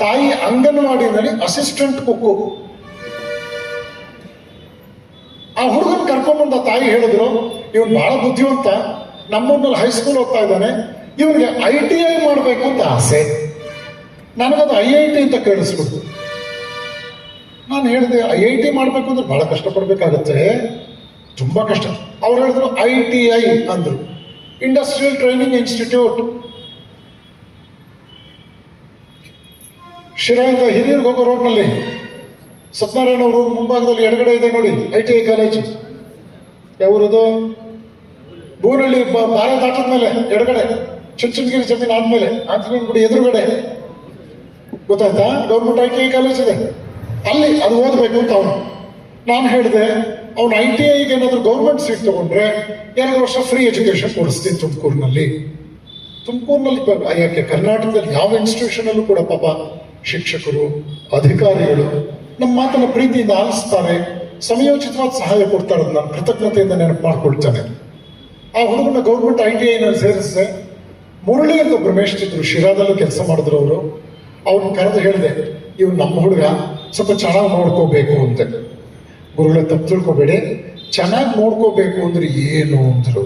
ತಾಯಿ ಅಂಗನವಾಡಿನಲ್ಲಿ ಅಸಿಸ್ಟೆಂಟ್ ಕುಕ್ಕು. ಆ ಹುಡುಗನ ಕರ್ಕೊಂಡ್ಬಂದ ತಾಯಿ ಹೇಳಿದ್ರು, ಇವನು ಬಹಳ ಬುದ್ಧಿವಂತ, ನಮ್ಮೂರಿನಲ್ಲಿ ಹೈಸ್ಕೂಲ್ ಓದ್ತಾ ಇದ್ದಾನೆ, ಇವನಿಗೆ ITI ಮಾಡಬೇಕು ಅಂತ ಆಸೆ. ನನಗದು IIT ಅಂತ ಕೇಳಿಸ್ಬಿಡ್ತು. ನಾನು ಹೇಳಿದೆ, IIT ಮಾಡಬೇಕು ಅಂದ್ರೆ ಬಹಳ ಕಷ್ಟಪಡ್ಬೇಕಾಗತ್ತೆ, ತುಂಬಾ ಕಷ್ಟ. ಅವ್ರು ಹೇಳಿದ್ರು ITI ಅಂದ್ರು, ಇಂಡಸ್ಟ್ರಿಯಲ್ ಟ್ರೈನಿಂಗ್ ಇನ್ಸ್ಟಿಟ್ಯೂಟ್. ಶಿರಾಯಿಂದ ಹಿರಿಯರ್ಗೆ ಹೋಗೋ ರೋಡ್ನಲ್ಲಿ ಸತ್ಯನಾರಾಯಣ ಅವರು ಮುಂಭಾಗದಲ್ಲಿ ಎಡಗಡೆ ಇದೆ ನೋಡಿ, ITI ಕಾಲೇಜು. ಯಾವೂರದು? ಬೂನಳ್ಳಿ ಬಾರೆ ದಾಟದ್ಮೇಲೆ ಎಡಗಡೆ ಚುಂಚನಗಿರಿ ಜಮೀನು ಆದ್ಮೇಲೆ ಆಂಜನೇಯನ ಗುಡಿ ಎದುರುಗಡೆ ಗೊತ್ತಾಯ್ತಾ, ಗೌರ್ಮೆಂಟ್ ITI ಕಾಲೇಜ್ ಇದೆ, ಅಲ್ಲಿ ಅದು ಓದಬೇಕು ಅಂತ ಅವನು. ನಾನು ಹೇಳಿದೆ ಅವ್ನು ITIಗೆ ಏನಾದ್ರು ಗೌರ್ಮೆಂಟ್ ಸೀಟ್ ತಗೊಂಡ್ರೆ 2 ವರ್ಷ ಫ್ರೀ ಎಜುಕೇಶನ್ ಕೊಡಿಸ್ತೀನಿ ತುಮಕೂರಿನಲ್ಲಿ. ಯಾಕೆ ಕರ್ನಾಟಕದಲ್ಲಿ ಯಾವ ಇನ್ಸ್ಟಿಟ್ಯೂಷನ್ ಅಲ್ಲೂ ಕೂಡ ಪಾಪ ಶಿಕ್ಷಕರು, ಅಧಿಕಾರಿಗಳು ನಮ್ಮ ಮಾತನ್ನ ಪ್ರೀತಿಯಿಂದ ಆಲಿಸ್ತಾರೆ, ಸಮಯೋಚಿತವಾದ ಸಹಾಯ ಕೊಡ್ತಾರೆ. ನಾನು ಕೃತಜ್ಞತೆಯಿಂದ ನೆನಪು ಮಾಡ್ಕೊಳ್ತೇನೆ. ಆ ಹುಡುಗನ ಗೌರ್ಮೆಂಟ್ ITI ಸೇರಿಸಿದೆ. ಮುರಳಿ ಅಂತ ಒಬ್ರು ಮೇಷ್ಟಿದ್ರು, ಶಿರಾದಲ್ಲೂ ಕೆಲಸ ಮಾಡಿದ್ರು ಅವರು. ಅವ್ರನ್ನ ಕರೆದು ಹೇಳಿದೆ, ಇವ್ ನಮ್ಮ ಹುಡುಗ ಸ್ವಲ್ಪ ಚೆನ್ನಾಗಿ ನೋಡ್ಕೋಬೇಕು ಅಂತೆ. ಗುರುಗಳೇ ತಪ್ಪು ತಿಳ್ಕೊಬೇಡಿ, ಚೆನ್ನಾಗಿ ನೋಡ್ಕೋಬೇಕು ಅಂದ್ರೆ ಏನು ಅಂದ್ರು.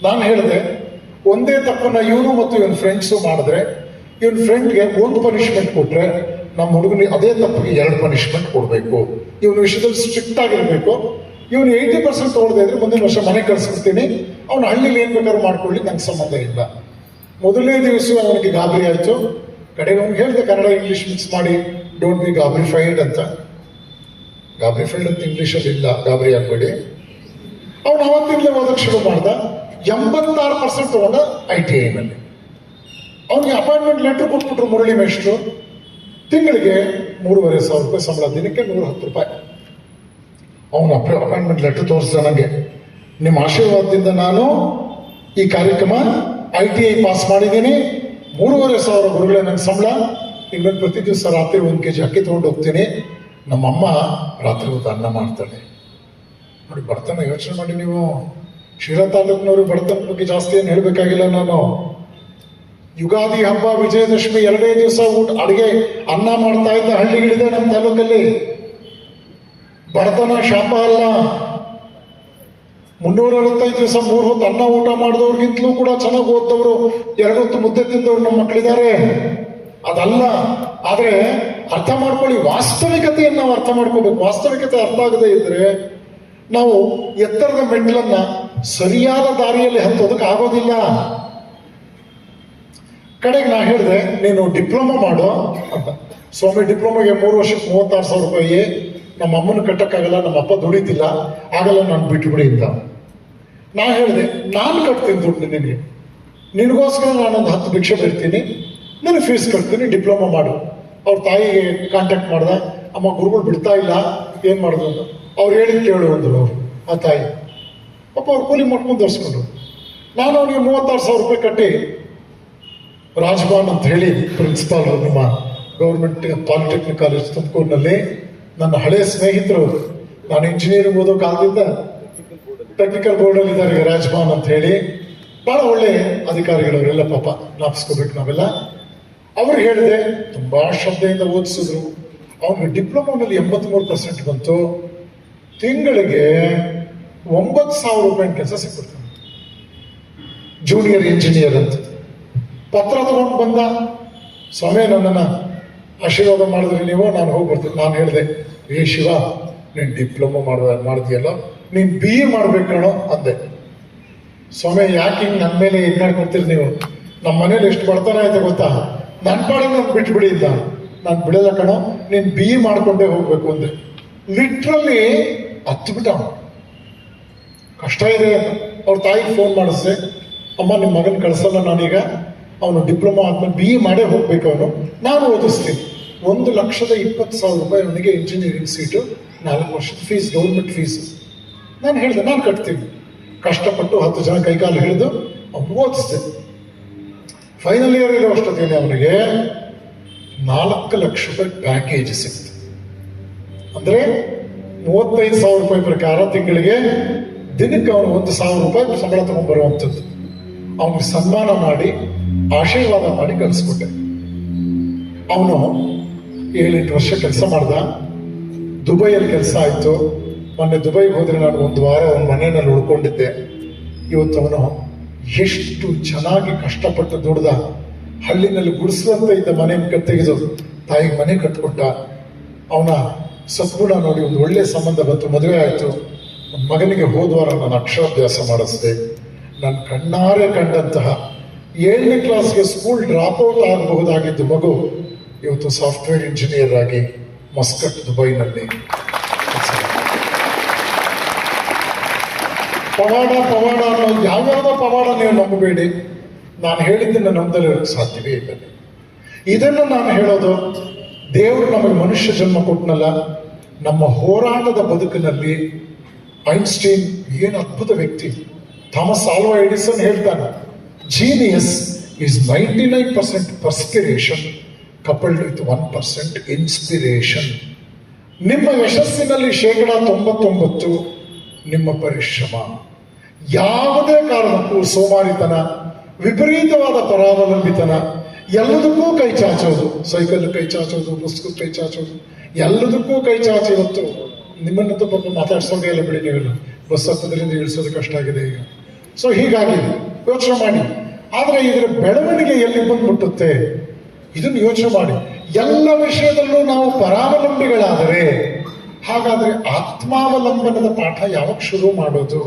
ನಾನು ಹೇಳಿದೆ, ಒಂದೇ ತಪ್ಪನ್ನ ಇವನು ಮತ್ತು ಇವನ್ ಫ್ರೆಂಡ್ಸು ಮಾಡಿದ್ರೆ, ಇವನ್ ಫ್ರೆಂಡ್ಗೆ 1 ಪನಿಷ್ಮೆಂಟ್ ಕೊಟ್ರೆ ನಮ್ಮ ಹುಡುಗನಿಗೆ ಅದೇ ತಪ್ಪಿಗೆ 2 ಪನಿಷ್ಮೆಂಟ್ ಕೊಡಬೇಕು. ಇವನ ವಿಷಯದಲ್ಲಿ ಸ್ಟ್ರಿಕ್ಟ್ ಆಗಿರ್ಬೇಕು. ಇವನು 80% ತಗೊಳ್ದೇ ಇದ್ರೆ ಮುಂದಿನ ವರ್ಷ ಮನೆ ಕಳ್ಸ್ಬಿಡ್ತೀನಿ, ಅವ್ನು ಹಳ್ಳಿಲಿ ಏನ್ ಬೇಕಾದ್ರೂ ಮಾಡ್ಕೊಳ್ಳಿ, ನಂಗೆ ಸಂಬಂಧ ಇಲ್ಲ. ಮೊದಲನೇ ದಿವಸ ಅವನಿಗೆ ಗಾಬರಿ ಆಯ್ತು. ಕಡೆಗೆ ಅವ್ನಿಗೆ ಹೇಳಿದೆ ಕನ್ನಡ ಇಂಗ್ಲಿಷ್ ಮಿಕ್ಸ್ ಮಾಡಿ, ಡೋಂಟ್ ಬಿ ಗಾಬರಿಫೈಡ್ ಅಂತ. ಗಾಬರಿಫೈಡ್ ಅಂತ ಇಂಗ್ಲಿಷಲ್ಲಿ ಇಲ್ಲ, ಗಾಬರಿ ಆಗ್ಬೇಡಿ. ಅವನು ಅವತ್ತಿಂದಲೇ ಓದಕ್ಕೆ ಶುರು ಮಾಡ್ದ. 86% ತಗೊಂಡ ITIನಲ್ಲಿ. ಅವನಿಗೆ ಅಪಾಯಿಂಟ್ಮೆಂಟ್ ಲೆಟರ್ ಕೊಟ್ಬಿಟ್ರು ಮುರಳಿ ಮೇಷ್ಟ್ರು. ತಿಂಗಳಿಗೆ 3,500 ರೂಪಾಯಿ ಸಂಬಳ, ದಿನಕ್ಕೆ 110 ರೂಪಾಯಿ. ಅವನು ಅಪಾಯಿಂಟ್ಮೆಂಟ್ ಲೆಟರ್ ತೋರಿಸ್ದ ನನಗೆ, ನಿಮ್ಮ ಆಶೀರ್ವಾದದಿಂದ ನಾನು ಈ ಕಾರ್ಯಕ್ರಮ ITI ಪಾಸ್ ಮಾಡಿದ್ದೀನಿ, 3,500 ಗುರುಗಳೇ ನನ್ನ ಸಂಬಳ. ಇನ್ನೊಂದು ಪ್ರತಿ ದಿವಸ ರಾತ್ರಿ 1 kg ಅಕ್ಕಿ ತಗೊಂಡು ಹೋಗ್ತೀನಿ, ನಮ್ಮಮ್ಮ ರಾತ್ರಿ ಹೊತ್ತು ಅನ್ನ ಮಾಡ್ತಾಳೆ. ನೋಡಿ ಬಡತನ ಯೋಚನೆ ಮಾಡಿ ನೀವು. ಶಿರಾ ತಾಲೂಕಿನವ್ರಿಗೆ ಬಡತನ ಬಗ್ಗೆ ಜಾಸ್ತಿ ಏನು ಹೇಳಬೇಕಾಗಿಲ್ಲ ನಾನು. ಯುಗಾದಿ ಹಬ್ಬ, ವಿಜಯದಶಮಿ 2 ದಿವಸ ಊಟ ಅಡುಗೆ ಅನ್ನ ಮಾಡ್ತಾ ಇದ್ದ ಹಳ್ಳಿಗಳಿದೆ ನಮ್ಮ ತಾಲೂಕಲ್ಲಿ. ಬಡತನ ಶಾಪ ಅಲ್ಲ. 365 ದಿವಸ 3 ಹೊತ್ತು ಅನ್ನ ಊಟ ಮಾಡಿದವ್ರಿಗಿಂತಲೂ ಕೂಡ ಚೆನ್ನಾಗಿ ಓದ್ದವರು, 2 ಹೊತ್ತು ಮುದ್ದೆ ತಿಂದವ್ರು ನಮ್ಮ ಮಕ್ಕಳಿದ್ದಾರೆ. ಅದಲ್ಲ. ಆದ್ರೆ ಅರ್ಥ ಮಾಡ್ಕೊಳ್ಳಿ, ವಾಸ್ತವಿಕತೆಯನ್ನು ನಾವು ಅರ್ಥ ಮಾಡ್ಕೋಬೇಕು. ವಾಸ್ತವಿಕತೆ ಅರ್ಥ ಆಗದೆ ಇದ್ರೆ ನಾವು ಎತ್ತರದ ಮೆಟ್ಲನ್ನ ಸರಿಯಾದ ದಾರಿಯಲ್ಲಿ ಹತ್ತೋದಕ್ಕೆ ಆಗೋದಿಲ್ಲ. ಕಡೆಗೆ ನಾ ಹೇಳಿದೆ, ನೀನು ಡಿಪ್ಲೊಮಾ ಮಾಡು ಅಂತ. ಸ್ವಾಮಿ ಡಿಪ್ಲೊಮಾಗೆ 3 ವರ್ಷಕ್ಕೆ 36,000 ರೂಪಾಯಿ, ನಮ್ಮ ಅಮ್ಮನ ಕಟ್ಟಕ್ಕಾಗಲ್ಲ, ನಮ್ಮ ಅಪ್ಪ ದುಡಿತಿಲ್ಲ, ಆಗಲ್ಲ, ನಾನು ಬಿಟ್ಟುಬಿಡಿ ಅಂತ. ನಾ ಹೇಳಿದೆ, ನಾನು ಕಟ್ತೀನಿ ದುಡ್ಡು ನಿನಗೆ, ನಿನಗೋಸ್ಕರ ನಾನೊಂದು 10 ಭಿಕ್ಷೆ ಬಿಡ್ತೀನಿ, ನನಗೆ ಫೀಸ್ ಕಟ್ತೀನಿ, ಡಿಪ್ಲೊಮಾ ಮಾಡು. ಅವ್ರ ತಾಯಿಗೆ ಕಾಂಟ್ಯಾಕ್ಟ್ ಮಾಡ್ದ. ಅಮ್ಮ ಗುರುಗಳು ಬಿಡ್ತಾ ಇಲ್ಲ, ಏನು ಮಾಡೋದು ಅಂತ. ಅವ್ರು ಹೇಳಿದ್ ಕೇಳು ಅಂದರು ಅವರು, ಆ ತಾಯಿ. ಪಾಪ ಅವ್ರು ಕೂಲಿ ಮಾಡ್ಕೊಂಡು ತೋರಿಸ್ಕೊಂಡ್ರು. ನಾನು ಅವನಿಗೆ 36,000 ರೂಪಾಯಿ ಕಟ್ಟಿ ರಾಜ್ಭವನ್ ಅಂತ ಹೇಳಿ ಪ್ರಿನ್ಸಿಪಾಲ್ ನಮ್ಮ ಗೌರ್ಮೆಂಟ್ ಪಾಲಿಟೆಕ್ನಿಕ್ ಕಾಲೇಜ್ ತುಮಕೂರಿನಲ್ಲಿ ನನ್ನ ಹಳೆಯ ಸ್ನೇಹಿತರು. ನಾನು ಇಂಜಿನಿಯರಿಂಗ್ ಓದೋ ಕಾಲದಿಂದ ಟೆಕ್ನಿಕಲ್ ಬೋರ್ಡಲ್ಲಿ ಇದ್ದಾರೆ ರಾಜ್ಭವನ್ ಅಂತ ಹೇಳಿ. ಬಹಳ ಒಳ್ಳೆ ಅಧಿಕಾರಿಗಳವರೆಲ್ಲ, ಪಾಪ ಜ್ಞಾಪಿಸ್ಕೋಬೇಕು ನಾವೆಲ್ಲ. ಅವ್ರು ಹೇಳಿದೆ, ತುಂಬಾ ಶ್ರದ್ಧೆಯಿಂದ ಓದಿಸಿದ್ರು. ಅವ್ನಿಗೆ ಡಿಪ್ಲೊಮಾನಲ್ಲಿ 83% ಬಂತು. ತಿಂಗಳಿಗೆ 9,000 ರೂಪಾಯಿ ಕೆಲಸ ಸಿಕ್ಬಿಡ್ತಾನೆ, ಜೂನಿಯರ್ ಇಂಜಿನಿಯರ್ ಅಂತ. ಪತ್ರ ತಗೊಂಡು ಬಂದ, ಸ್ವಾಮಿ ನನ್ನನ್ನು ಆಶೀರ್ವಾದ ಮಾಡಿದ್ರೆ ನೀವು, ನಾನು ಹೋಗಿ ಬರ್ತೀನಿ. ನಾನು ಹೇಳಿದೆ, ಏ ಶಿವ, ನೀನು ಡಿಪ್ಲೊಮಾ ಮಾಡಿದ್ಯಲ್ಲ, ನೀನು BA ಮಾಡ್ಬೇಕಣೋ ಅಂದೆ. ಸ್ವಾಮಿ ಯಾಕೆ ಹಿಂಗೆ ನನ್ನ ಮೇಲೆ ಇದು ಮಾಡ್ಕೊಡ್ತೀರಿ ನೀವು? ನಮ್ಮ ಮನೇಲಿ ಎಷ್ಟು ಬಡತನ ಆಯ್ತು ಗೊತ್ತಾ? ನನ್ನ ಪಾಡಿಗೆ ನಾನು ಬಿಟ್ಬಿಡಿ ಇಲ್ಲ, ನಾನು ಬಿಡಲ್ಲ ಕಣೋ, ನೀನು BA ಮಾಡ್ಕೊಂಡೇ ಹೋಗ್ಬೇಕು ಅಂದೆ. ಲಿಟ್ರಲಿ ಹತ್ಬಿಟ್ಟ. ಕಷ್ಟ ಇದೆ. ಅವ್ರ ತಾಯಿಗೆ ಫೋನ್ ಮಾಡಿಸ್ದೆ, ಅಮ್ಮ ನಿಮ್ಮ ಮಗನ ಕಳ್ಸಲ್ಲ ನಾನೀಗ, ಅವನು ಡಿಪ್ಲೊಮಾ ಆದ್ಮೇಲೆ BA ಮಾಡೇ ಹೋಗ್ಬೇಕು, ಅವನು ನಾನು ಓದಿಸ್ತೀನಿ. 1,20,000 ರೂಪಾಯಿ ಅವನಿಗೆ ಇಂಜಿನಿಯರಿಂಗ್ ಸೀಟು, 4 ವರ್ಷದ ಫೀಸ್, ಗೌರ್ಮೆಂಟ್ ಫೀಸ್. ನಾನು ಹೇಳಿದೆ, ನಾನು ಕಟ್ತೀನಿ. ಕಷ್ಟಪಟ್ಟು 10 ಜನ ಕೈಕಾಲು ಹಿಡಿದು ಅವನು ಓದಿಸ್ದೆ. ಫೈನಲ್ ಇಯರ್ ಇರೋ ಅಷ್ಟೊತ್ತಿಗೆ ಅವನಿಗೆ 4 ಲಕ್ಷ ರೂಪಾಯಿ ಪ್ಯಾಕೇಜ್ ಸಿಕ್ತು. ಅಂದ್ರೆ 35,000 ರೂಪಾಯಿ ಪ್ರಕಾರ ತಿಂಗಳಿಗೆ, ದಿನಕ್ಕೆ ಅವನು 1,000 ರೂಪಾಯಿ ಸಂಬಳ ತಗೊಂಡ್ಬರುವಂಥದ್ದು. ಅವನಿಗೆ ಸನ್ಮಾನ ಮಾಡಿ ಆಶೀರ್ವಾದ ಮಾಡಿ ಕಳಿಸ್ಕೊಟ್ಟೆ. ಅವನು 7-8 ವರ್ಷ ಕೆಲಸ ಮಾಡ್ದ. ದುಬೈಯಲ್ಲಿ ಕೆಲಸ ಆಯಿತು. ಮೊನ್ನೆ ದುಬೈಗೆ ಹೋದ್ರೆ ನಾನು 1 ವಾರ ಅವನ ಮನೆಯಲ್ಲಿ ಉಳ್ಕೊಂಡಿದ್ದೆ. ಇವತ್ತು ಅವನು ಎಷ್ಟು ಚೆನ್ನಾಗಿ ಕಷ್ಟಪಟ್ಟು ದುಡ್ದ. ಹಳ್ಳಿನಲ್ಲಿ ಗುಡಿಸುವಂತ ಇದ್ದ ಮನೆ ತೆಗೆದು ತಾಯಿಗೆ ಮನೆ ಕಟ್ಕೊಟ್ಟ. ಅವನ ಸದ್ಗುಣ ನೋಡಿ ಒಂದು ಒಳ್ಳೆ ಸಂಬಂಧ ಬಂತು, ಮದುವೆ ಆಯಿತು. ಮಗನಿಗೆ ಹೋದ್ವಾರ ನಾನು ಅಕ್ಷರಾಭ್ಯಾಸ ಮಾಡಿಸಿದೆ. ನಾನು ಕಣ್ಣಾರೆ ಕಂಡಂತಹ 7ನೇ ಕ್ಲಾಸ್ಗೆ ಸ್ಕೂಲ್ ಡ್ರಾಪ್ ಔಟ್ ಆಗಬಹುದಾಗಿದ್ದು ಮಗು ಇವತ್ತು ಸಾಫ್ಟ್ವೇರ್ ಇಂಜಿನಿಯರ್ ಆಗಿ ಮಸ್ಕಟ್ ದುಬೈನಲ್ಲಿ. ಪವಾಡ ಅನ್ನೋ ಯಾವ್ಯಾವುದೋ ಪವಾಡ ನೀವು ನಂಬಬೇಡಿ. ನಾನು ಹೇಳಿದ್ದನ್ನು ನಂಬಲಿರೋಕ್ಕೆ ಸಾಧ್ಯವೇ ಇಲ್ಲ. ಇದನ್ನು ನಾನು ಹೇಳೋದು, ದೇವರು ನಮಗೆ ಮನುಷ್ಯ ಜನ್ಮ ಕೊಟ್ಟನಲ್ಲ, ನಮ್ಮ ಹೋರಾಟದ ಬದುಕಿನಲ್ಲಿ ಐನ್ಸ್ಟೀನ್ ಏನು ಅದ್ಭುತ ವ್ಯಕ್ತಿ. ಥಾಮಸ್ ಆಲ್ವಾ ಎಡಿಸನ್ ಹೇಳ್ತಾನೆ, genius is 99% perspiration coupled with 1% inspiration. ನಿಮ್ಮ ಯಶಸ್ಸಿನಲ್ಲಿ 99% ನಿಮ್ಮ ಪರಿಶ್ರಮ. ಯಾವುದೇ ಕಾರಣಕ್ಕೂ ಸೋಮಾರಿತನ, ವಿಪರೀತವಾದ ಪರಾವಲಂಬಿತನ, ಎಲ್ಲದಕ್ಕೂ ಕೈ ಚಾಚೋದು, ಸೈಕಲ್ ಕೈ ಚಾಚೋದು, ಬಸ್ಗೂ ಕೈ ಚಾಚೋದು, ಎಲ್ಲದಕ್ಕೂ ಕೈ ಚಾಚಿ. ಇವತ್ತು ನಿಮ್ಮನ್ನಂತೂ ಪಾಪ ಮಾತಾಡ್ಸೋದೇ ಇಲ್ಲ ಬಿಡಿ, ನೀವೆಲ್ಲ ಬಸ್ ಹತ್ತದ್ರಿಂದ ಇಳಿಸೋದು ಕಷ್ಟ ಆಗಿದೆ ಈಗ. ಸೊ ಹೀಗಾಗಿದೆ, ಯೋಚನೆ ಮಾಡಿ. ಆದರೆ ಇದರ ಬೆಳವಣಿಗೆ ಎಲ್ಲಿ ಬಂದ್ಬಿಟ್ಟುತ್ತೆ ಇದನ್ನು ಯೋಚನೆ ಮಾಡಿ. ಎಲ್ಲ ವಿಷಯದಲ್ಲೂ ನಾವು ಪರಾವಲಂಬಿಗಳಾದರೆ ಹಾಗಾದ್ರೆ ಆತ್ಮಾವಲಂಬನದ ಪಾಠ ಯಾವಾಗ ಶುರು ಮಾಡೋದು?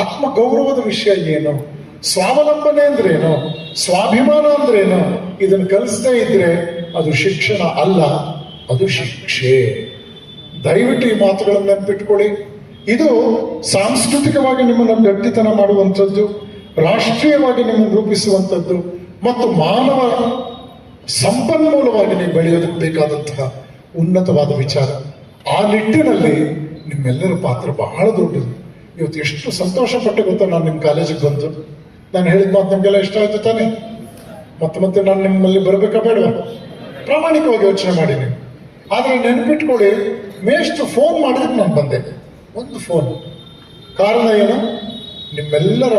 ಆತ್ಮ ಗೌರವದ ವಿಷಯ ಏನು? ಸ್ವಾವಲಂಬನೆ ಅಂದ್ರೇನು? ಸ್ವಾಭಿಮಾನ ಅಂದ್ರೇನು? ಇದನ್ನು ಕಲಿಸದೇ ಇದ್ರೆ ಅದು ಶಿಕ್ಷಣ ಅಲ್ಲ, ಅದು ಶಿಕ್ಷೆ. ದಯವಿಟ್ಟು ಈ ಮಾತುಗಳನ್ನು ನೆನಪಿಟ್ಕೊಳ್ಳಿ. ಇದು ಸಾಂಸ್ಕೃತಿಕವಾಗಿ ನಿಮ್ಮನ್ನು ಗಟ್ಟಿತನ ಮಾಡುವಂಥದ್ದು, ರಾಷ್ಟ್ರೀಯವಾಗಿ ನಿಮ್ಮನ್ನು ರೂಪಿಸುವಂಥದ್ದು ಮತ್ತು ಮಾನವ ಸಂಪನ್ಮೂಲವಾಗಿ ನೀವು ಬೆಳೆಯೋದಕ್ಕೆ ಬೇಕಾದಂತಹ ಉನ್ನತವಾದ ವಿಚಾರ. ಆ ನಿಟ್ಟಿನಲ್ಲಿ ನಿಮ್ಮೆಲ್ಲರ ಪಾತ್ರ ಬಹಳ ದೊಡ್ಡದು. ಇವತ್ತು ಎಷ್ಟು ಸಂತೋಷ ಪಟ್ಟೆ ಗೊತ್ತಾ ನಾನು ನಿಮ್ಮ ಕಾಲೇಜಿಗೆ ಬಂದು. ನಾನು ಹೇಳಿದ ಮಾತು ನಿಮಗೆಲ್ಲ ಇಷ್ಟ ಆಯ್ತು ತಾನೆ? ಮತ್ತೆ ನಾನು ನಿಮ್ಮಲ್ಲಿ ಬರಬೇಕಾ ಬೇಡವಾ? ಪ್ರಾಮಾಣಿಕವಾಗಿ ಯೋಚನೆ ಮಾಡಿ ನೀವು. ಆದರೆ ನೆನಪಿಟ್ಕೊಳ್ಳಿ, ಮೇಷ್ಟು ಫೋನ್ ಮಾಡಿದ್ರೆ ನಾನು ಬಂದೆ, ಒಂದು ಫೋನ್. ಕಾರಣ ಏನು? ನಿಮ್ಮೆಲ್ಲರ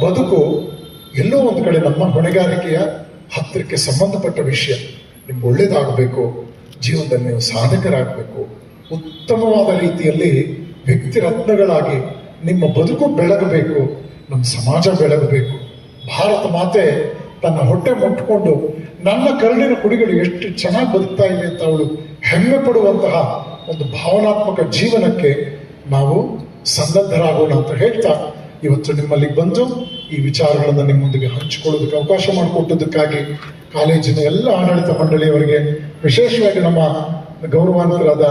ಬದುಕು ಎಲ್ಲೋ ಒಂದು ಕಡೆ ನಮ್ಮ ಹೊಣೆಗಾರಿಕೆಯ ಹತ್ತಿರಕ್ಕೆ ಸಂಬಂಧಪಟ್ಟ ವಿಷಯ. ನಿಮ್ಗೆ ಒಳ್ಳೇದಾಗಬೇಕು, ಜೀವನದಲ್ಲಿ ನೀವು ಸಾಧಕರಾಗಬೇಕು, ಉತ್ತಮವಾದ ರೀತಿಯಲ್ಲಿ ವ್ಯಕ್ತಿ ರತ್ನಗಳಾಗಿ ನಿಮ್ಮ ಬದುಕು ಬೆಳಗಬೇಕು, ನಮ್ಮ ಸಮಾಜ ಬೆಳಗಬೇಕು. ಭಾರತ ಮಾತೆ ತನ್ನ ಹೊಟ್ಟೆ ಮುಟ್ಕೊಂಡು ನನ್ನ ಕರುಳಿನ ಕುಡಿಗಳು ಎಷ್ಟು ಚೆನ್ನಾಗಿ ಬದುಕ್ತಾ ಇವೆ ಅಂತ ಅವಳು ಹೆಮ್ಮೆ ಪಡುವಂತಹ ಒಂದು ಭಾವನಾತ್ಮಕ ಜೀವನಕ್ಕೆ ನಾವು ಸನ್ನದ್ಧರಾಗೋಣ ಅಂತ ಹೇಳ್ತಾ, ಇವತ್ತು ನಿಮ್ಮಲ್ಲಿ ಬಂದು ಈ ವಿಚಾರಗಳನ್ನು ನಿಮ್ಮೊಂದಿಗೆ ಹಂಚಿಕೊಳ್ಳೋದಕ್ಕೆ ಅವಕಾಶ ಮಾಡಿಕೊಟ್ಟದಕ್ಕಾಗಿ ಕಾಲೇಜಿನ ಎಲ್ಲ ಆಡಳಿತ ಮಂಡಳಿಯವರಿಗೆ, ವಿಶೇಷವಾಗಿ ನಮ್ಮ ಗೌರವಾನ್ವಿತರಾದ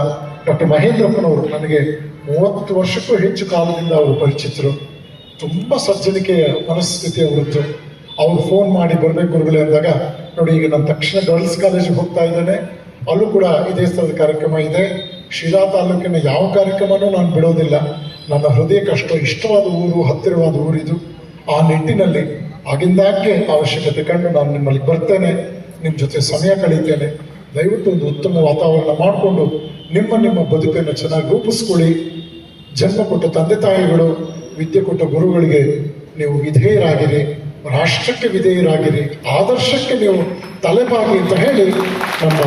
ಡಾಕ್ಟರ್ ಮಹೇಂದ್ರಪ್ಪನವರು, ನನಗೆ 30 ವರ್ಷಕ್ಕೂ ಹೆಚ್ಚು ಕಾಲದಿಂದ ಅವರು ಪರಿಚಿತರು. ತುಂಬ ಸಜ್ಜನಿಕೆಯ ಮನಸ್ಥಿತಿ ಅವರದ್ದು. ಅವ್ರು ಫೋನ್ ಮಾಡಿ ಬರ್ಬೇಕು ಗುರುಗಳೇ ಅಂದಾಗ, ನೋಡಿ ಈಗ ನಾನು ತಕ್ಷಣ ಗರ್ಲ್ಸ್ ಕಾಲೇಜಿಗೆ ಹೋಗ್ತಾ ಇದ್ದೇನೆ, ಅಲ್ಲೂ ಕೂಡ ಇದೇ ಸ್ಥಳದ ಕಾರ್ಯಕ್ರಮ ಇದೆ. ಶಿರಾ ತಾಲೂಕಿನ ಯಾವ ಕಾರ್ಯಕ್ರಮನೂ ನಾನು ಬಿಡೋದಿಲ್ಲ. ನನ್ನ ಹೃದಯಕ್ಕೆ ಅಷ್ಟು ಇಷ್ಟವಾದ ಊರು, ಹತ್ತಿರವಾದ ಊರಿದು. ಆ ನಿಟ್ಟಿನಲ್ಲಿ ಆಗಿಂದಾಗ್ಗೆ ಅವಶ್ಯಕತೆ ಕಂಡು ನಾನು ನಿಮ್ಮಲ್ಲಿ ಬರ್ತೇನೆ, ನಿಮ್ಮ ಜೊತೆ ಸಮಯ ಕಳೀತೇನೆ. ದಯವಿಟ್ಟು ಒಂದು ಉತ್ತಮ ವಾತಾವರಣ ಮಾಡಿಕೊಂಡು ನಿಮ್ಮ ಬದುಕನ್ನು ಚೆನ್ನಾಗಿ ರೂಪಿಸ್ಕೊಳ್ಳಿ. ಜನ್ಮ ಕೊಟ್ಟ ತಂದೆ ತಾಯಿಗಳು, ವಿದ್ಯೆ ಕೊಟ್ಟ ಗುರುಗಳಿಗೆ ನೀವು ವಿಧೇಯರಾಗಿರಿ, ರಾಷ್ಟ್ರಕ್ಕೆ ವಿಧೇಯರಾಗಿರಿ, ಆದರ್ಶಕ್ಕೆ ನೀವು ತಲೆಬಾಗಿ ಅಂತ ಹೇಳಿ ನಮ್ಮ